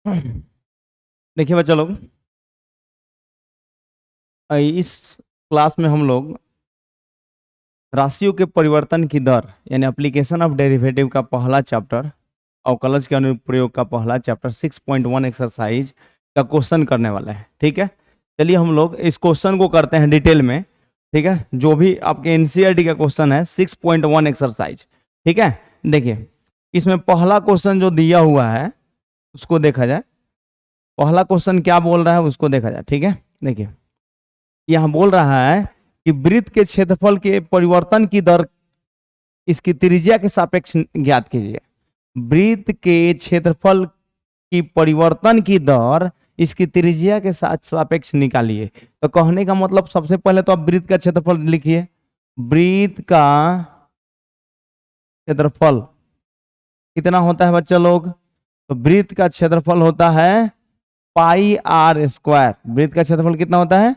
देखिए बच्चा लोग, इस क्लास में हम लोग राशियों के परिवर्तन की दर यानी एप्लीकेशन ऑफ डेरिवेटिव का पहला चैप्टर, अवकलज के अनुप्रयोग का पहला चैप्टर 6.1 एक्सरसाइज का क्वेश्चन करने वाला है। ठीक है, चलिए हम लोग इस क्वेश्चन को करते हैं डिटेल में। ठीक है, जो भी आपके एनसीईआरटी का क्वेश्चन है 6.1 एक्सरसाइज। ठीक है, देखिए इसमें पहला क्वेश्चन जो दिया हुआ है उसको देखा जाए। पहला क्वेश्चन क्या बोल रहा है उसको देखा जाए। ठीक है, देखिए यहाँ बोल रहा है कि वृत्त के क्षेत्रफल के परिवर्तन की दर इसकी त्रिज्या के सापेक्ष ज्ञात कीजिए। वृत्त के क्षेत्रफल की परिवर्तन की दर इसकी त्रिज्या के साथ सापेक्ष निकालिए। तो कहने का मतलब सबसे पहले तो आप वृत्त का क्षेत्रफल लिखिए। वृत्त का क्षेत्रफल कितना होता है बच्चा लोग? तो वृत्त का क्षेत्रफल होता है पाई आर स्क्वायर। वृत्त का क्षेत्रफल कितना होता है?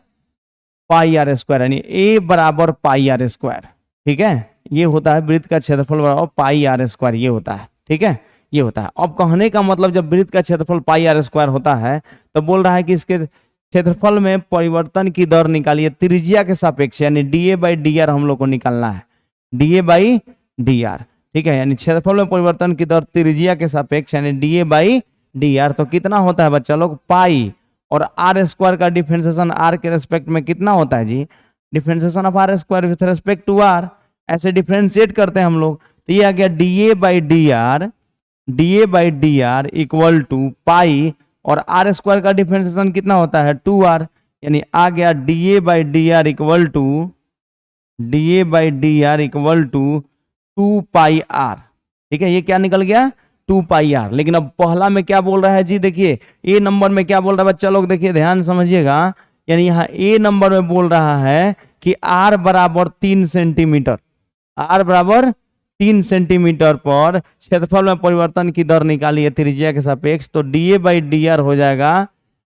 पाई आर स्क्वायर, यानी ए बराबर पाई आर स्क्वायर। ठीक है, ये होता है वृत्त का क्षेत्रफल बराबर पाई आर स्क्वायर, ये होता है। ठीक है, ये होता है। अब कहने का मतलब जब वृत्त का क्षेत्रफल पाई आर स्क्वायर होता है तो बोल रहा है कि इसके क्षेत्रफल में परिवर्तन की दर निकालिए त्रिज्या के सापेक्ष, यानी D A by D are हम लोग को निकालना है। D A by D are, ठीक है, यानी क्षेत्रफल में परिवर्तन की दर त्रिज्या के सापेक्ष यानी D A by D R. तो कितना होता है बच्चा लोग? पाई और आर स्क्वायर का डिफरेंशिएशन आर के रेस्पेक्ट में कितना होता है जी? Differentiation of R square with respect to R, ऐसे डिफरेंशिएट करते हैं हम लोग। तो ये आ गया D A by D R, D A by D R equal to pi और आर स्क्वायर का डिफरेंशिएशन कितना होता है? 2r, यानी आ गया D A by D R equal to D A by D R equal to 2 pi R. ठीक है, ये क्या निकल गया? 2 पाई आर। लेकिन अब पहला में क्या बोल रहा है जी? देखिए ए नंबर में क्या बोल रहा है बच्चा लोग, देखिए ध्यान समझिएगा। यानी यहाँ ए नंबर में बोल रहा है कि आर बराबर 3 सेंटीमीटर, आर बराबर 3 सेंटीमीटर पर क्षेत्रफल में परिवर्तन की दर निकाली है त्रिज्या के सापेक्ष। तो D A by D R हो जाएगा,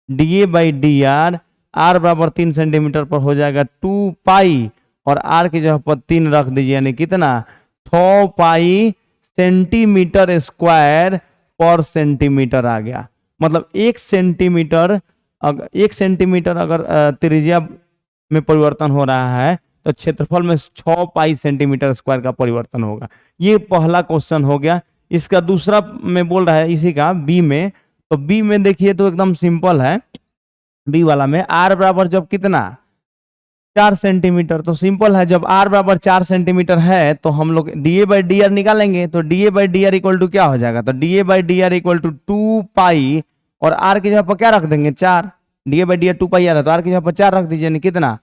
D A by D R, R बराबर 3 सेंटीमीटर पर हो जाएगा 2 पाई और आर की जगह पर 3 रख दीजिए, यानी कितना? 6 पाई सेंटीमीटर स्क्वायर पर सेंटीमीटर आ गया। मतलब 1 सेंटीमीटर, अगर 1 सेंटीमीटर अगर त्रिज्या में परिवर्तन हो रहा है तो क्षेत्रफल में 6 पाई सेंटीमीटर स्क्वायर का परिवर्तन होगा। ये पहला क्वेश्चन हो गया। इसका दूसरा में बोल रहा है इसी का बी में। तो बी में देखिए तो एकदम सिंपल है। बी वाला में आर बराबर जब कितना? 4 सेंटीमीटर। तो सिंपल है, जब आर बराबर 4 सेंटीमीटर है तो हम लोग D A by D R निकालेंगे। तो D A by D R equal to क्या हो जाएगा? तो D A by D R equal to 2 pi और आर की जगह पर क्या रख देंगे? 4। D A by D R 2 pi R है तो आर की जगह पर 4 रख दीजिए, यानी कितना?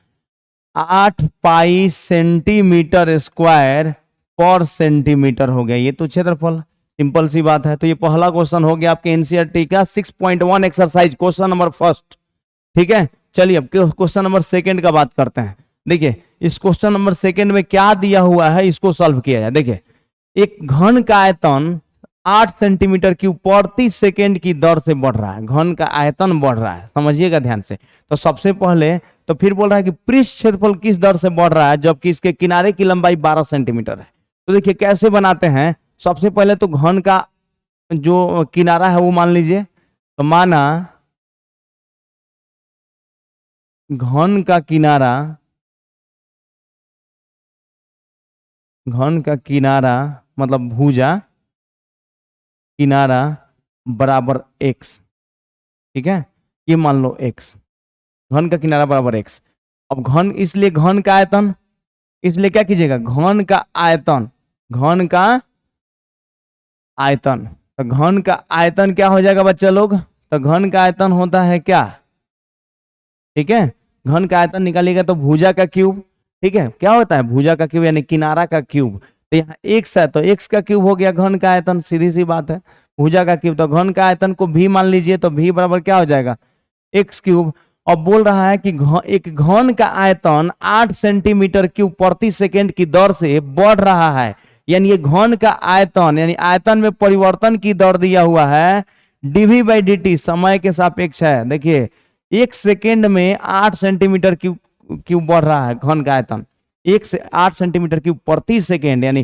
8 पाई सेंटीमीटर स्क्वायर पर सेंटीमीटर हो गया। ये तो क्षेत्रफल, सिंपल सी बात है। तो ये पहला क्वेश्चन हो गया आपके एनसीईआरटी का 6.1 एक्सरसाइज, क्वेश्चन नंबर फर्स्ट। ठीक है, चलिए अब क्वेश्चन नंबर सेकंड का बात करते हैं। देखिए इस क्वेश्चन नंबर सेकंड में क्या दिया हुआ है, इसको सॉल्व किया जाए। देखिए एक घन का आयतन 8 सेंटीमीटर क्यूब प्रति सेकंड की दर से बढ़ रहा है। घन का आयतन बढ़ रहा है, समझिएगा ध्यान से। तो सबसे पहले तो फिर बोल रहा है कि पृष्ठ क्षेत्रफल किस दर से बढ़ रहा है जबकि इसके किनारे की लंबाई 12 सेंटीमीटर है। तो देखिए कैसे बनाते हैं। सबसे पहले तो घन का जो किनारा है वो मान लीजिए। तो माना घन का किनारा, घन का किनारा मतलब भुजा किनारा बराबर x। ठीक है, ये मान लो x, घन का किनारा बराबर x। अब घन, इसलिए घन का आयतन, इसलिए क्या कीजिएगा? घन का आयतन, घन का आयतन। तो घन का आयतन क्या हो जाएगा बच्चा लोग? तो घन का आयतन होता है क्या? ठीक है, घन का आयतन निकालिएगा तो भुजा का क्यूब। ठीक है, क्या होता है? भुजा का क्यूब यानी किनारा का क्यूब। तो यहाँ x है तो x का क्यूब हो गया घन का आयतन, सीधी सी बात है। भुजा का क्यूब, तो घन का आयतन को v मान लीजिए तो v बराबर क्या हो जाएगा? x cube. अब बोल रहा है कि एक घन का आयतन 8 सेंटीमीटर क्यूब प्रति सेकंड की दर से बढ़ रहा है। यानी ये घन का आयतन यानी आयतन में परिवर्तन की दर दिया हुआ है dv बाई dt, समय के सापेक्ष है। देखिए 1 सेकेंड में 8 सेंटीमीटर क्यूब बढ़ रहा है घन का आयतन, 1 से 8 सेंटीमीटर क्यूब प्रति सेकेंड, यानी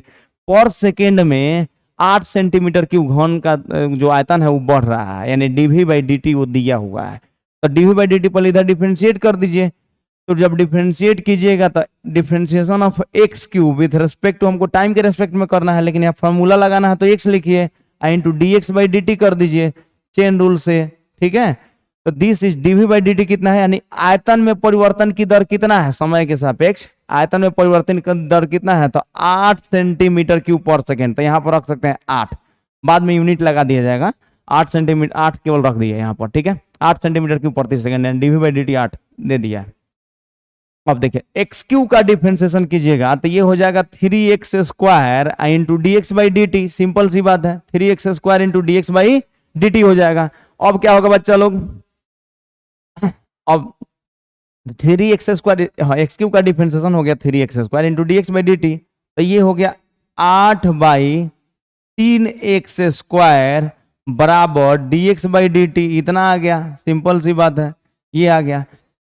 पर सेकेंड में 8 सेंटीमीटर क्यूब घन का जो आयतन है वो बढ़ रहा है, यानी dv/dt वो दिया हुआ है। तो dv/dt पर इधर डिफरेंशिएट कर दीजिए। तो जब डिफरेंशिएट कीजिएगा तो differentiation of X cube with respect to, हमको टाइम के रिस्पेक्ट में करना है, लेकिन यहाँ फॉर्मूला लगाना है तो एक्स लिखिए, इंटू dx/dt कर दीजिए चेन रूल से, ठीक है। तो दिस इज dv/dt कितना है, यानी आयतन में परिवर्तन की दर कितना है समय के सापेक्ष, आयतन में परिवर्तन की दर कितना है, तो 8 सेंटीमीटर क्यूब पर सेकेंड। तो यहाँ पर रख सकते हैं 8, बाद में यूनिट लगा दिया जाएगा, 8 सेंटीमीटर, 8 केवल रख दिया यहाँ पर, ठीक है। 8 सेंटीमीटर क्यूब प्रति सेकेंड, यानी dv/dt 8 दे दिया है। अब देखिए एक्स क्यू का डिफरेंशिएशन कीजिएगा तो ये हो जाएगा 3x square into dx/dt, simple सी बात है, 3x स्क्वायर इंटू dx/dt हो जाएगा। अब क्या होगा बच्चा लोग, अब 3x स्क्वायर, हाँ एक्स क्यू का डिफरेंशिएशन हो गया 3x स्क्वायर इंटू dx/dt, तो ये हो गया 8/3x स्क्वायर बराबर dx/dt, इतना आ गया, सिंपल सी बात है, ये आ गया।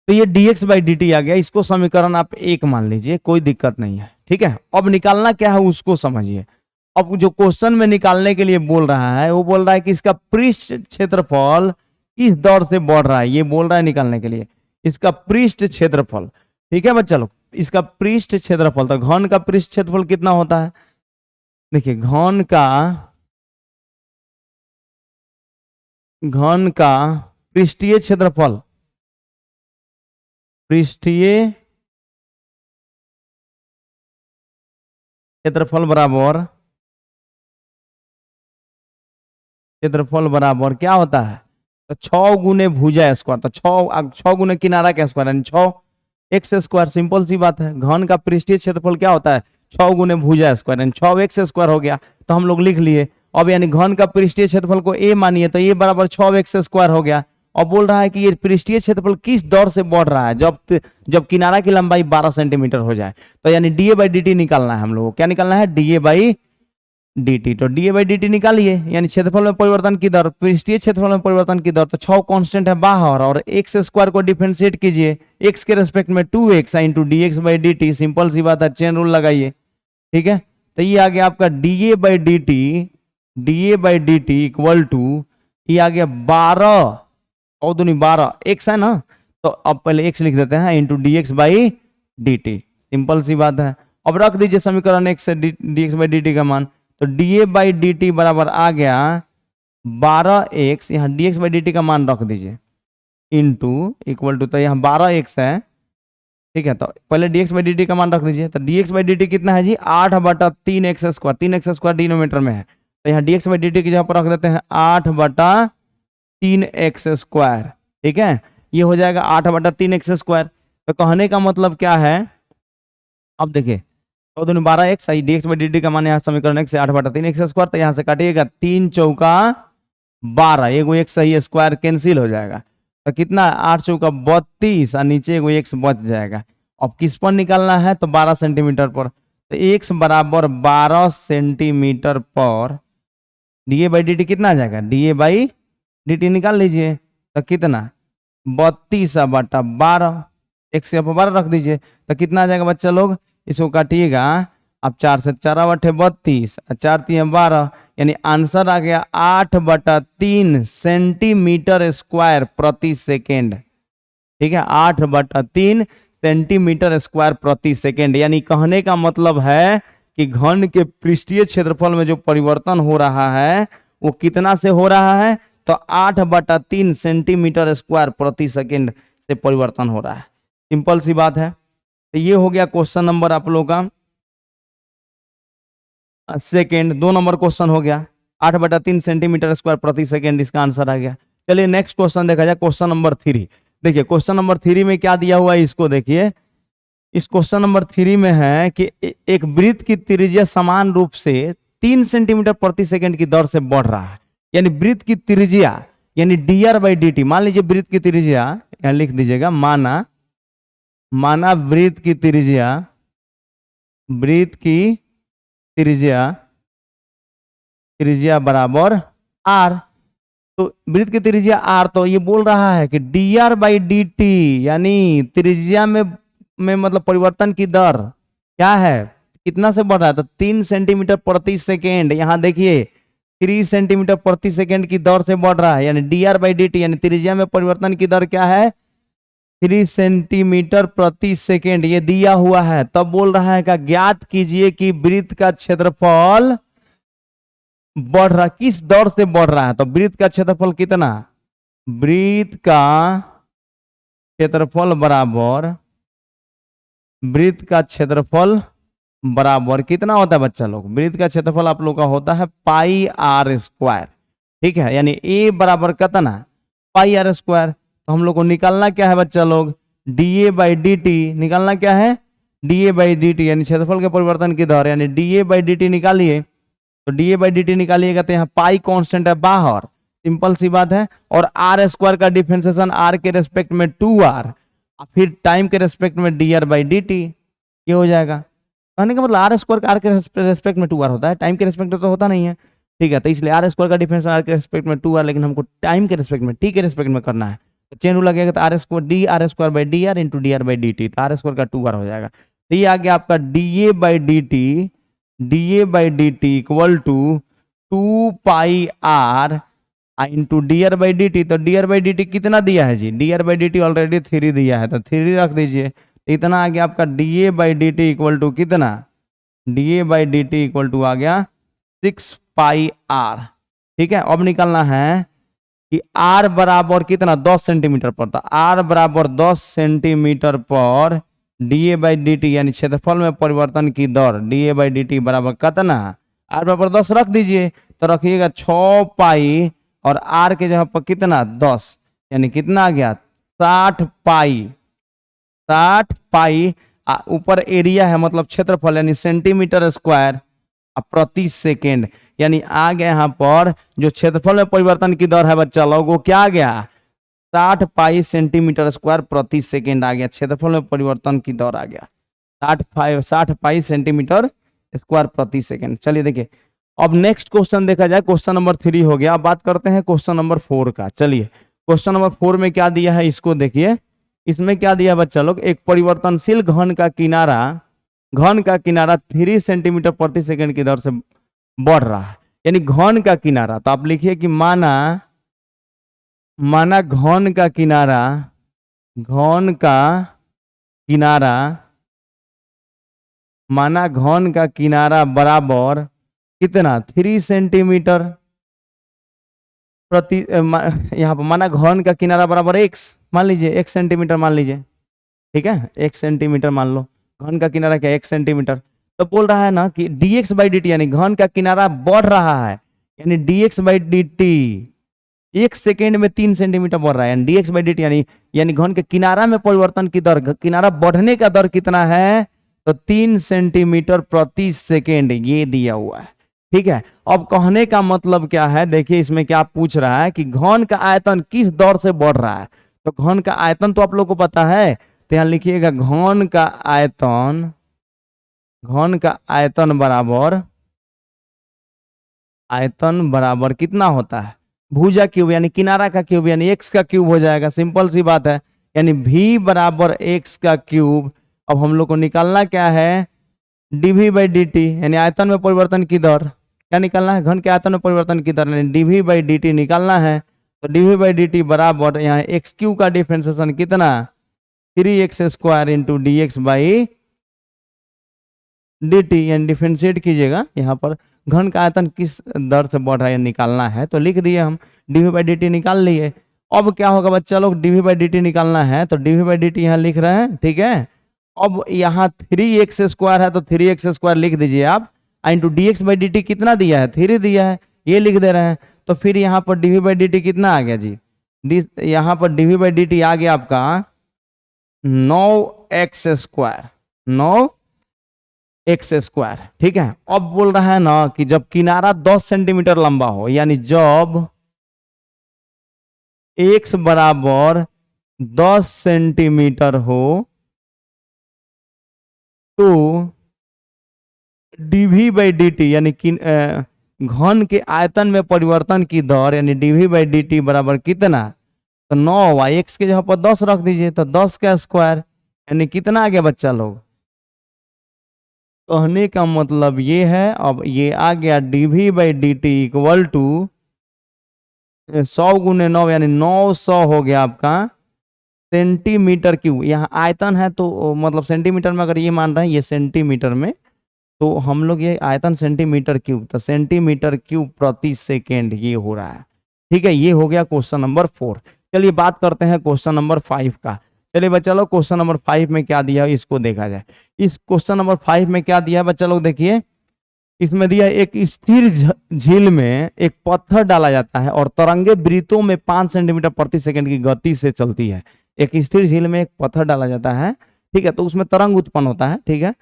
तो ये dx/dt आ गया, इसको समीकरण आप 1 मान लीजिए, कोई दिक्कत नहीं है, ठीक है। अब निकालना क्या है उसको समझिए। अब जो क्वेश्चन में निकालने के लिए बोल रहा है वो बोल रहा है कि इसका पृष्ठ क्षेत्रफल किस दर से बढ़ रहा है, ये बोल रहा है निकालने के लिए, इसका पृष्ठ क्षेत्रफल, ठीक है बच्चा लोग। इसका पृष्ठ क्षेत्रफल, तो घन का पृष्ठ क्षेत्रफल कितना होता है, देखिए घन का पृष्ठीय क्षेत्रफल, पृष्ठीय क्षेत्रफल बराबर क्या होता है, तो 6 गुने भुजा स्क्वायर, तो 6 गुने किनारा का स्क्वायर यानी 6x स्क्वायर, सिंपल सी बात है। घन का पृष्ठीय क्षेत्रफल क्या होता है, 6 गुने भुजा स्क्वायर यानी 6x स्क्वायर हो गया, तो हम लोग लिख लिए। अब यानी घन का पृष्ठीय क्षेत्रफल को a मानिए तो ये बराबर 6x स्क्वायर हो गया। अब बोल रहा है कि ये पृष्ठीय क्षेत्रफल किस दर से बढ़ रहा है, जब किनारा की लंबाई 12 सेंटीमीटर हो जाए, तो यानी dA/dt निकालना है हम लोगों को, क्या निकालना है, dA/dt। तो dA/dt निकालिए, यानी क्षेत्रफल में परिवर्तन की दर, पृष्ठीय क्षेत्रफल में परिवर्तन की दर, तो 6 कांस्टेंट है बाहर, और x स्क्वायर को डिफरेंशिएट कीजिए, x के रेस्पेक्ट में 2x इंटू dx/dt, सिंपल सी बात है, चेन रूल लगाइए, ठीक है। तो ये आ गया आपका dA/dt इक्वल टू, ये आ गया 12 और दूनी 12 x है ना, तो अब पहले x लिख देते हैं इंटू dx/dt, सिंपल सी बात है। अब रख दीजिए समीकरण x से dx/dt का मान, तो dA/dt बराबर आ गया 12x, यहाँ dx/dt का मान रख दीजिए इंटू इक्वल टू, तो यहाँ 12x है, ठीक है। तो पहले dx/dt का मान रख दीजिए, तो dx/dt कितना है जी, 8/3x square, 3x square denominator में है, तो यहाँ dx/dt की जगह पर रख देते हैं 8/3x स्क्वायर, ठीक है। ये हो जाएगा 8/3x स्क्वायर। तो कहने का मतलब क्या है, अब देखिए तो दोनों 12x, dx/dt का मान यहाँ समीकरण 1 से 8/3x स्क्वायर, तो यहाँ से काटिएगा 3 चौका 12, एगो x सही स्क्वायर कैंसिल हो जाएगा, तो कितना 8 चौका 32 और नीचे एगो x बच जाएगा। अब किस पर निकालना है, तो 12 सेंटीमीटर पर, तो x बराबर 12 सेंटीमीटर पर dA/dt कितना आ जाएगा, dA/dt निकाल लीजिए, तो कितना 32/12, x के ऊपर 12 रख दीजिए, तो कितना आ जाएगा बच्चा लोग, इसको काटिएगा, अब 4 से 4 बटे 32 और 4 3 12, यानी आंसर आ गया 8/3 सेंटीमीटर स्क्वायर प्रति सेकेंड, ठीक है, 8/3 सेंटीमीटर स्क्वायर प्रति सेकेंड। यानी कहने का मतलब है कि घन के पृष्ठीय क्षेत्रफल में जो परिवर्तन हो रहा है वो कितना से हो रहा है, तो 8/3 सेंटीमीटर स्क्वायर प्रति सेकेंड से परिवर्तन हो रहा है, सिंपल सी बात है। तो ये हो गया क्वेश्चन नंबर आप लोगों का सेकेंड, 2 नंबर क्वेश्चन हो गया, 8/3 सेंटीमीटर स्क्वायर प्रति सेकेंड, इसका आंसर आ गया। चलिए नेक्स्ट क्वेश्चन देखा जाए, क्वेश्चन नंबर 3। देखिए क्वेश्चन नंबर 3 में क्या दिया हुआ है, इसको देखिए। इस क्वेश्चन नंबर 3 में है कि एक वृत्त की त्रिज्या समान रूप से 3 सेंटीमीटर प्रति सेकेंड की दर से बढ़ रहा है, यानी वृत्त की त्रिज्या यानी dr/dt, मान लीजिए वृत्त की त्रिज्या, यहाँ लिख दीजिएगा, माना वृत्त की त्रिज्या बराबर r, तो वृत्त की त्रिज्या r, तो ये बोल रहा है कि dr/dt यानी त्रिज्या में मतलब परिवर्तन की दर क्या है, कितना से बढ़ रहा है, तो 3 सेंटीमीटर प्रति सेकेंड। यहाँ देखिए 3 सेंटीमीटर प्रति सेकेंड की दर से बढ़ रहा है, यानी dr/dt, यानी त्रिज्या में परिवर्तन की दर क्या है, 3 सेंटीमीटर प्रति सेकेंड, ये दिया हुआ है। तब बोल रहा है कि ज्ञात कीजिए कि वृत्त का क्षेत्रफल बढ़ रहा, किस दर से बढ़ रहा है। तो वृत्त का क्षेत्रफल कितना, वृत्त का क्षेत्रफल बराबर, वृत्त का क्षेत्रफल बराबर कितना होता है बच्चा लोग, वृत्त का क्षेत्रफल आप लोग का होता है पाई आर स्क्वायर। ठीक है, यानी ए बराबर कितना, पाई आर स्क्वायर। तो हम लोग को निकालना क्या है बच्चा लोग, dA/dt निकालना क्या है, dA/dt, यानी क्षेत्रफल के परिवर्तन की दर, यानी dA/dt निकालिए। तो dA/dt निकालिएगा तो यहाँ पाई कांस्टेंट है बाहर, सिंपल सी बात है। और आर स्क्वायर का डिफरेंशिएशन आर के रेस्पेक्ट में 2r, फिर टाइम के रेस्पेक्ट में dr/dt, ये हो जाएगा। कहने का मतलब आर स्क्वायर का आर के रेस्पेक्ट में 2r होता है, टाइम के रेस्पेक्ट में तो होता नहीं है। ठीक है, तो इसलिए आर स्क्वायर का डिफरेंस आर के रेस्पेक्ट में 2r, लेकिन हमको टाइम के रेस्पेक्ट में, टी के रेस्पेक्ट में करना है। तो चेन रूल लगेगा तो R square by D R into dr/dt, तो आर स्क्वायर का 2r हो जाएगा। तो ये आ गया आपका dA/dt equal to 2 pi R into dr/dt। तो dr/dt कितना दिया है जी, dr/dt ऑलरेडी 3 दिया है, तो 3 रख दीजिए। इतना आ गया आपका dA/dt इक्वल टू कितना, dA/dt इक्वल टू आ गया 6 पाई आर। ठीक है, अब निकालना है कि r बराबर कितना, 10 सेंटीमीटर पर, तो r बराबर 10 सेंटीमीटर पर dA/dt, यानी क्षेत्रफल में परिवर्तन की दर dA/dt बराबर कितना, r बराबर 10 रख दीजिए। तो रखिएगा 6 पाई और r के जगह पर कितना 10, यानी कितना आ गया 60 पाई, 60 पाई। ऊपर एरिया है मतलब क्षेत्रफल, यानी सेंटीमीटर स्क्वायर प्रति सेकेंड, यानी आ गया यहाँ पर जो क्षेत्रफल में परिवर्तन की दर है बच्चा लोग, वो क्या आ गया 60 पाई सेंटीमीटर स्क्वायर प्रति सेकेंड आ गया, क्षेत्रफल में परिवर्तन की दर आ गया 60 पाई सेंटीमीटर स्क्वायर प्रति सेकेंड। चलिए देखिए, अब नेक्स्ट क्वेश्चन देखा जाए, क्वेश्चन नंबर 3 हो गया। अब बात करते हैं क्वेश्चन नंबर 4 का। चलिए क्वेश्चन नंबर 4 में क्या दिया है, इसको देखिए। इसमें क्या दिया है बच्चा लोग, एक परिवर्तनशील घन का किनारा 3 सेंटीमीटर प्रति सेकंड की दर से बढ़ रहा है, यानी घन का किनारा। तो आप लिखिए कि माना घन का किनारा बराबर कितना 3 सेंटीमीटर प्रति, यहाँ पर माना घन का किनारा बराबर x, मान लीजिए 1 सेंटीमीटर मान लीजिए। ठीक है, 1 सेंटीमीटर मान लो, घन का किनारा क्या 1 सेंटीमीटर। तो बोल रहा है ना कि dx/dt, यानी घन का किनारा बढ़ रहा है, यानी dx/dt 1 सेकेंड में 3 सेंटीमीटर बढ़ रहा है, यानी dx/dt, यानी घन के किनारा में परिवर्तन की दर, किनारा बढ़ने का दर कितना है, तो 3 सेंटीमीटर प्रति सेकेंड, ये दिया हुआ है। ठीक है, अब कहने का मतलब क्या है, देखिए इसमें क्या पूछ रहा है कि घन का आयतन किस दर से बढ़ रहा है। तो घन का आयतन तो आप लोग को पता है, तो यहां लिखिएगा घन का आयतन बराबर कितना होता है, भुजा क्यूब, यानी किनारा का क्यूब, यानी x का क्यूब हो जाएगा, सिंपल सी बात है, यानी v बराबर x का क्यूब। अब हम लोग को निकालना क्या है, dv/dt, यानी आयतन में परिवर्तन की दर, क्या निकालना है, घन के आयतन में परिवर्तन की दर, यानी dv/dt निकालना है। तो dv/dt बराबर यहाँ एक्स क्यूब का डिफरेंशिएशन कितना 3x² इंटू dx/dt, यानी डिफरेंशिएट कीजिएगा। यहाँ पर घन का आयतन किस दर से बढ़ रहा है निकालना है, तो लिख दिए हम, dv/dt निकाल लिए। अब क्या होगा बच्चा लोग, dv/dt निकालना है, तो dv/dt यहाँ लिख रहे हैं। ठीक है, अब यहाँ 3x² है, तो 3x² लिख दीजिए आप, इंटू dx/dt कितना दिया है 3 दिया है, ये लिख दे रहे हैं। तो फिर यहाँ पर dv/dt कितना आ गया जी, यहाँ पर dv/dt आ गया आपका 9x²। ठीक है, अब बोल रहा है ना कि जब किनारा 10 सेंटीमीटर लंबा हो, यानी जब x बराबर 10 सेंटीमीटर हो, तो dv/dt, यानी घन के आयतन में परिवर्तन की दर, यानी dv/dt बराबर कितना, तो 9 x के जगह पर 10 रख दीजिए, तो 10 का स्क्वायर, यानी कितना आ गया बच्चा लोग कहने का मतलब ये है, अब ये आ गया dv by D T equal to 100 गुने 9 यानी 900 हो गया आपका सेंटीमीटर क्यूब। यहाँ आयतन है तो मतलब सेंटीमीटर में अगर ये मान रहे हैं ये सेंटीमीटर में, तो हम लोग ये आयतन सेंटीमीटर क्यूब, तो सेंटीमीटर क्यूब प्रति सेकेंड ये हो रहा है। ठीक है, ये हो गया क्वेश्चन नंबर 4। चलिए बात करते हैं क्वेश्चन नंबर 5 का। चलिए बच्चा लोग क्वेश्चन नंबर 5 में क्या दिया है इसको देखा जाए। इस क्वेश्चन नंबर 5 में क्या दिया है बच्चा लोग देखिए, इसमें दिया एक स्थिर झील में एक पत्थर डाला जाता है और तरंगे वृत्तों में 5 सेंटीमीटर प्रति सेकंड की गति से चलती है। एक स्थिर झील में एक पत्थर डाला जाता है, ठीक है, तो उसमें तरंग उत्पन्न होता है, ठीक है,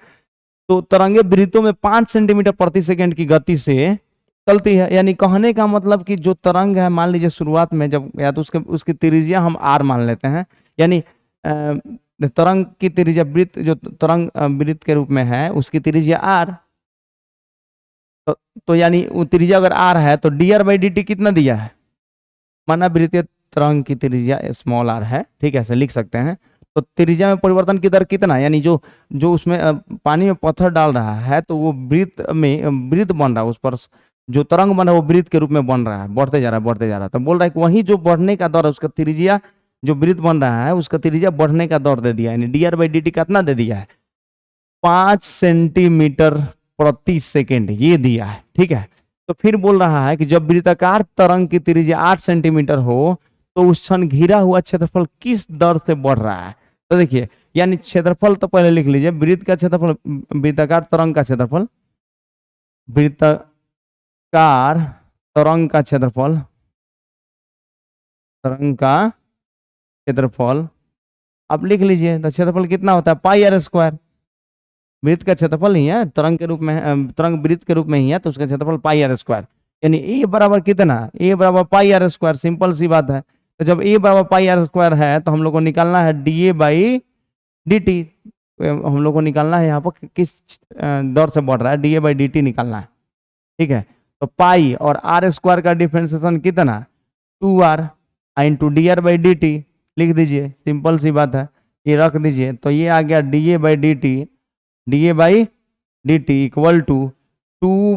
तो तरंगे वृत्तों में 5 सेंटीमीटर प्रति सेकंड की गति से चलती है। यानी कहने का मतलब कि जो तरंग है, मान लीजिए शुरुआत में जब या तो उसकी त्रिज्या हम r मान लेते हैं, यानी तरंग की त्रिज्या वृत्त जो तरंग वृत्त के रूप में है उसकी त्रिज्या r, तो यानी वो त्रिज्या अगर r है तो dr बाई dt कितना दिया है, माना वृत्तीय तरंग की त्रिज्या स्मॉल r है, ठीक है, ऐसे लिख सकते हैं। तो त्रिज्या में परिवर्तन की दर कितना, यानी जो जो उसमें पानी में पत्थर डाल रहा है तो वो वृत्त में वृत्त बन रहा है, उस पर जो तरंग बना है वो वृत्त के रूप में बन रहा है, बढ़ते जा रहा है बढ़ते जा रहा है। तो बोल रहा है कि वही जो बढ़ने का दर है उसका त्रिज्या जो वृत्त बन रहा है उसका त्रिज्या बढ़ने का दर दे दिया, यानी dr बाई dt कितना दे दिया है, 5 सेंटीमीटर प्रति सेकेंड ये दिया है, ठीक है। तो फिर बोल रहा है कि जब वृत्ताकार तरंग की त्रिज्या 8 सेंटीमीटर हो तो उस क्षण घिरा हुआ क्षेत्रफल किस दर से बढ़ रहा है। तो देखिए, यानी क्षेत्रफल तो पहले लिख लीजिए, वृत्त का क्षेत्रफल, वृत्ताकार तरंग का क्षेत्रफल, वृत्ताकार तरंग का क्षेत्रफल, तरंग का क्षेत्रफल आप लिख लीजिए, तो क्षेत्रफल कितना होता है पाई आर स्क्वायर, वृत्त का क्षेत्रफल ही है, तरंग के रूप में, तरंग वृत्त के रूप में ही है तो उसका क्षेत्रफल पाई आर स्क्वायर, यानी ए बराबर कितना, ए बराबर पाई आर स्क्वायर, सिंपल सी बात है। तो जब ए बराबर पाई आर स्क्वायर है तो हम लोग को निकालना है D A by D T, हम लोग को निकालना है यहाँ पर किस दर से बढ़ रहा है, D A by D T निकालना है, ठीक है। तो पाई और आर स्क्वायर का डिफ्रेंसिएशन कितना, 2r into D R by D T लिख दीजिए, सिंपल सी बात है, ये रख दीजिए। तो ये आ गया D A by D T, D A by D T equal to 2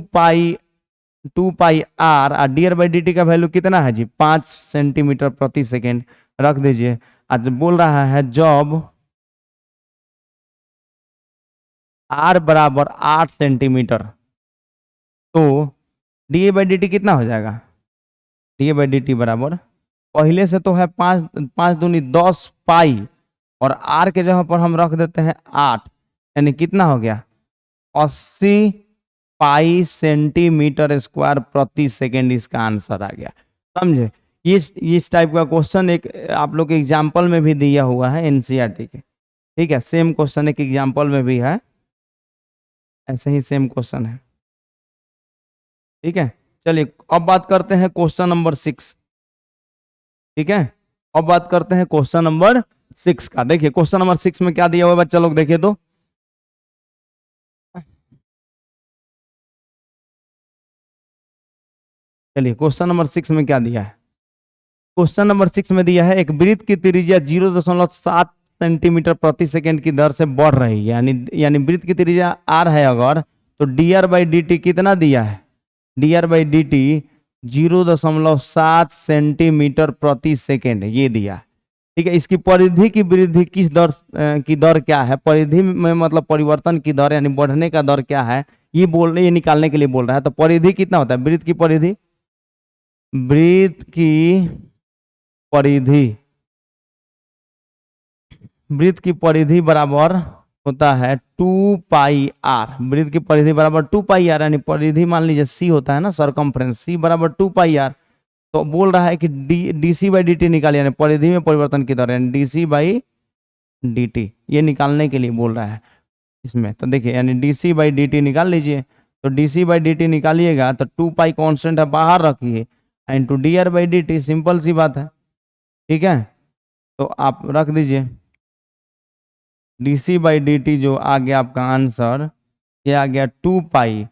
pi R, और D R by D T का वैल्यू कितना है जी 5 सेंटीमीटर प्रति सेकेंड रख दीजिए। आज बोल रहा है जब आर बराबर 8 सेंटीमीटर तो D A by D T कितना हो जाएगा, D A by D T बराबर पहले से तो है 5 दूनी 10 पाई और आर के जगह पर हम रख देते हैं 8, यानी कितना हो गया 80 पाई सेंटीमीटर स्क्वायर प्रति सेकेंड, इसका आंसर आ गया। समझे, इस टाइप का क्वेश्चन एक आप लोग के एग्जाम्पल में भी दिया हुआ है एनसीईआरटी के, ठीक है, सेम क्वेश्चन एक एग्जाम्पल में भी है, ऐसे ही सेम क्वेश्चन है, ठीक है। चलिए अब बात करते हैं क्वेश्चन नंबर 6, ठीक है, अब बात करते हैं क्वेश्चन नंबर 6 का। देखिए क्वेश्चन नंबर 6 में क्या दिया हुआ है बच्चा लोग, देखिए तो चलिए क्वेश्चन नंबर 6 में क्या दिया है। क्वेश्चन नंबर 6 में दिया है एक वृत्त की त्रिज्या 0.7 सेंटीमीटर प्रति सेकेंड की दर से बढ़ रही है, यानी वृत्त की त्रिज्या r है अगर, तो dr बाई डी टी कितना दिया है, dr by D T 0.7 centimetre प्रति सेकेंड ये दिया, ठीक है। इसकी परिधि की वृद्धि किस दर की दर क्या है, परिधि में मतलब परिवर्तन की दर यानी बढ़ने का दर क्या है, ये निकालने के लिए बोल रहा है। तो परिधि कितना होता है, वृत्त की परिधि, वृत्त की परिधि, वृत्त की परिधि बराबर होता है 2 पाई आर, वृत्त की परिधि बराबर 2 पाई आर, यानी परिधि मान लीजिए सी होता है ना, सरकमफ्रेंस, सी बराबर 2 पाई आर। तो बोल रहा है कि D C by D T निकालिए, यानी परिधि में परिवर्तन की दर, यानी D C by D T ये निकालने के लिए बोल रहा है इसमें। तो देखिए यानी D C by D T निकाल लीजिए, तो D C by D T निकालिएगा तो 2 पाई कॉन्स्टेंट है बाहर रखिए into D R by D T, simple सी बात है, ठीक है। तो आप रख दीजिए D C by D T जो आ गया आपका आंसर, ये आ गया 2 पाई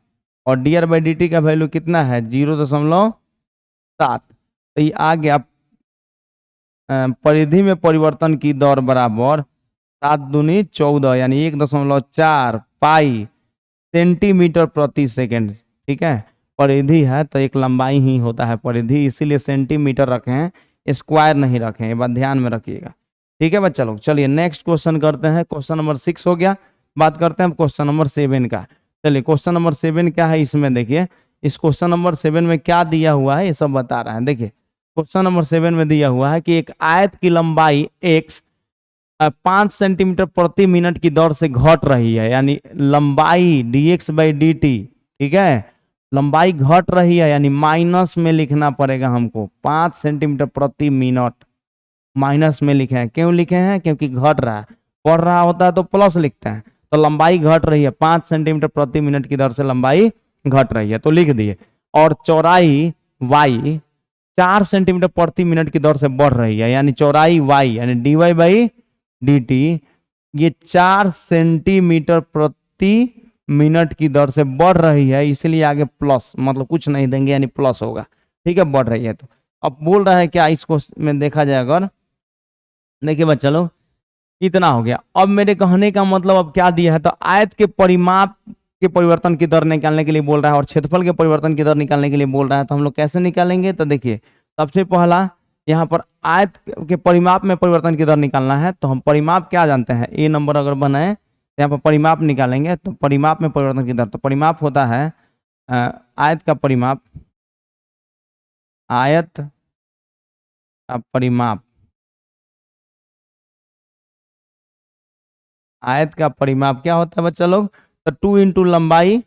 और D R by D T का वैल्यू कितना है 0.7, तो ये आ गया परिधि में परिवर्तन की दर बराबर 7 दूनी 14, यानी 1.4 पाई सेंटीमीटर प्रति सेकंड, ठीक है। परिधि है तो एक लंबाई ही होता है परिधि, इसीलिए सेंटीमीटर रखे हैं, स्क्वायर नहीं रखे हैं, ये बात ध्यान में रखिएगा, ठीक है बच्चा लोग। चलिए नेक्स्ट क्वेश्चन करते हैं, क्वेश्चन नंबर 6 हो गया। बात करते हैं क्वेश्चन नंबर 7 का। चलिए क्वेश्चन नंबर 7 क्या है, इसमें देखिए इस क्वेश्चन नंबर 7 में क्या दिया हुआ है ये सब बता रहा है। देखिए क्वेश्चन नंबर 7 में दिया हुआ है कि एक आयत की लंबाई x 5 सेंटीमीटर प्रति मिनट की दर से घट रही है, यानी लंबाई dx/dt, ठीक है, लंबाई घट रही है, यानी माइनस में लिखना पड़ेगा हमको, 5 सेंटीमीटर प्रति मिनट माइनस में लिखे हैं। क्यों लिखे हैं, क्योंकि घट रहा है, बढ़ रहा होता है तो प्लस लिखते हैं, तो लंबाई घट रही है, 5 सेंटीमीटर प्रति मिनट की दर से लंबाई घट रही है, तो लिख दिए। और चौड़ाई y 4 सेंटीमीटर प्रति मिनट की दर से बढ़ रही है, यानी चौड़ाई y यानी dy/dt ये 4 सेंटीमीटर प्रति मिनट की दर से बढ़ रही है, इसलिए आगे प्लस, मतलब कुछ नहीं देंगे यानी प्लस होगा, ठीक है, बढ़ रही है। तो अब बोल रहा है क्या, इसको में देखा जाए अगर, देखिए बच्चा लोग इतना हो गया। अब मेरे कहने का मतलब अब क्या दिया है, तो आयत के परिमाप के परिवर्तन की दर निकालने के लिए बोल रहा है और क्षेत्रफल के परिवर्तन की दर निकालने के लिए बोल रहा है। तो हम लोग कैसे निकालेंगे, तो देखिए सबसे पहला यहाँ पर आयत के परिमाप में परिवर्तन की दर निकालना है, तो हम परिमाप क्या जानते हैं, ए नंबर अगर बनाए तो यहाँ पर परिमाप निकालेंगे, तो परिमाप में परिवर्तन की दर, तो परिमाप होता है आयत का परिमाप, आयत का परिमाप, आयत का परिमाप क्या होता है बच्चा लोग, तो 2 इंटू लंबाई,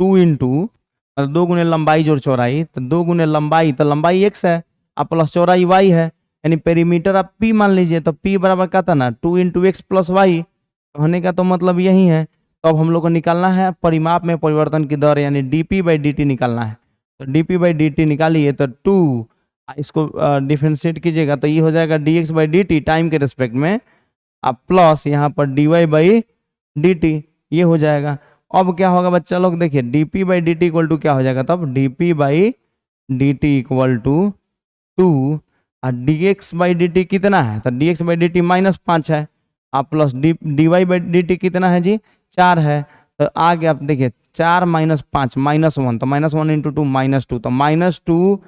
2 इंटू मतलब 2 गुने लंबाई जोड़ चौड़ाई, तो 2 गुने लंबाई, तो लंबाई x है अब प्लस चौड़ाई y है, यानी पेरीमीटर आप p मान लीजिए, तो p बराबर क्या था ना 2 इंटू एक्स प्लस वाई, होने का तो मतलब यही है। तो अब हम लोग को निकालना है परिमाप में परिवर्तन की दर, यानी dp/dt निकालना है, तो dp/dt निकालिए तो 2, इसको डिफरेंशिएट कीजिएगा तो ये हो जाएगा dx/dt टाइम के रेस्पेक्ट में, अब प्लस यहाँ पर dy/dt ये हो जाएगा। अब क्या होगा बच्चा लोग, देखिए dp/dt इक्वल टू क्या हो जाएगा, तब dp/dt इक्वल टू 2 और dx/dt कितना है, तो dx/dt -5 है, आप प्लस dy/dt कितना है जी 4 है, तो आगे आप देखिए 4 -5 -1, तो -1 इंटू 2 -2, तो -2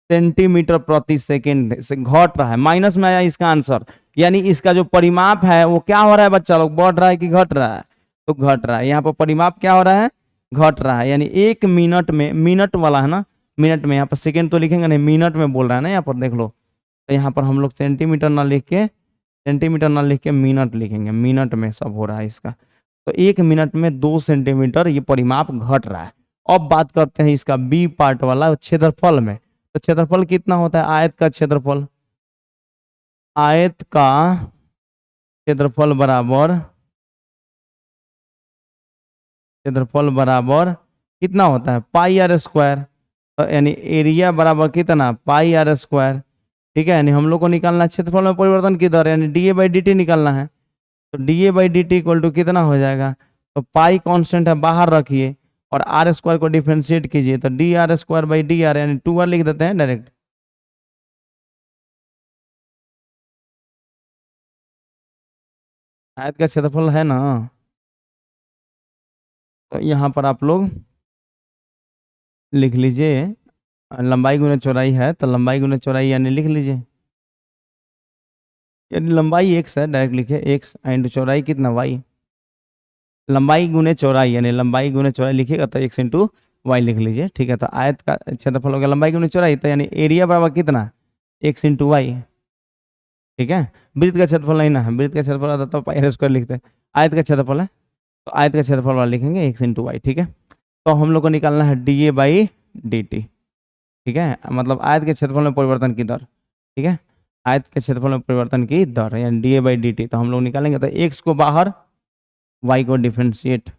सेंटीमीटर प्रति सेकेंड से घट रहा है, माइनस में आया इसका आंसर, यानी इसका जो परिमाप है वो क्या हो रहा है बच्चा लोग, बढ़ रहा है कि घट रहा है, तो घट रहा है। यहाँ पर परिमाप क्या हो रहा है, घट रहा है, यानी 1 मिनट में, मिनट वाला है ना, मिनट में, यहाँ पर सेकेंड तो लिखेंगे नहीं, मिनट में बोल रहा है ना, यहाँ पर देख लो, तो यहाँ पर हम लोग सेंटीमीटर ना लिख के, सेंटीमीटर ना लिख के मिनट लिखेंगे, मिनट में सब हो रहा है इसका, तो 1 मिनट में 2 सेंटीमीटर ये परिमाप घट रहा है। अब बात करते हैं इसका बी पार्ट वाला क्षेत्रफल में, तो क्षेत्रफल कितना होता है, आयत का क्षेत्रफल, आयत का क्षेत्रफल बराबर, क्षेत्रफल बराबर कितना होता है πr², तो यानी एरिया बराबर कितना πr², ठीक है, यानी हम लोग को निकालना है क्षेत्रफल में परिवर्तन की दर, यानी dA/dt निकालना है, तो dA/dt इक्वल टू कितना हो जाएगा, तो पाई कांस्टेंट है बाहर रखिए और r² को डिफरेंशिएट कीजिए, तो dr²/dr यानी 2r लिख देते हैं डायरेक्ट, आयत का क्षेत्रफल है ना, तो यहाँ पर आप लोग लिख लीजिए, लंबाई गुना चौड़ाई है तो लंबाई गुना चौड़ाई यानी लिख लीजिए, यानी लंबाई x है, डायरेक्ट लिखे x एंड चौड़ाई कितना y, लंबाई गुने चौड़ाई यानी लंबाई गुने चौड़ाई लिखिएगा तो x इंटू वाई लिख लीजिए, ठीक है। तो आयत का क्षेत्रफल हो गया लंबाई गुने चौड़ाई, तो यानी एरिया बराबर कितना x इंटू वाई, ठीक है। वृत्त का क्षेत्रफल नहीं ना है, वृत्त का क्षेत्रफल आता तो πr² लिखते हैं, आयत का क्षेत्रफल है तो आयत का क्षेत्रफल वाला लिखेंगे x इंटू वाई, ठीक है। तो हम लोग को निकालना है dA/dt, ठीक है, मतलब आयत के क्षेत्रफल में परिवर्तन की दर, ठीक है, आयत के क्षेत्रफल में परिवर्तन की दर यानी dA/dt, तो हम लोग निकालेंगे तो x को बाहर, y को डिफरेंशिएट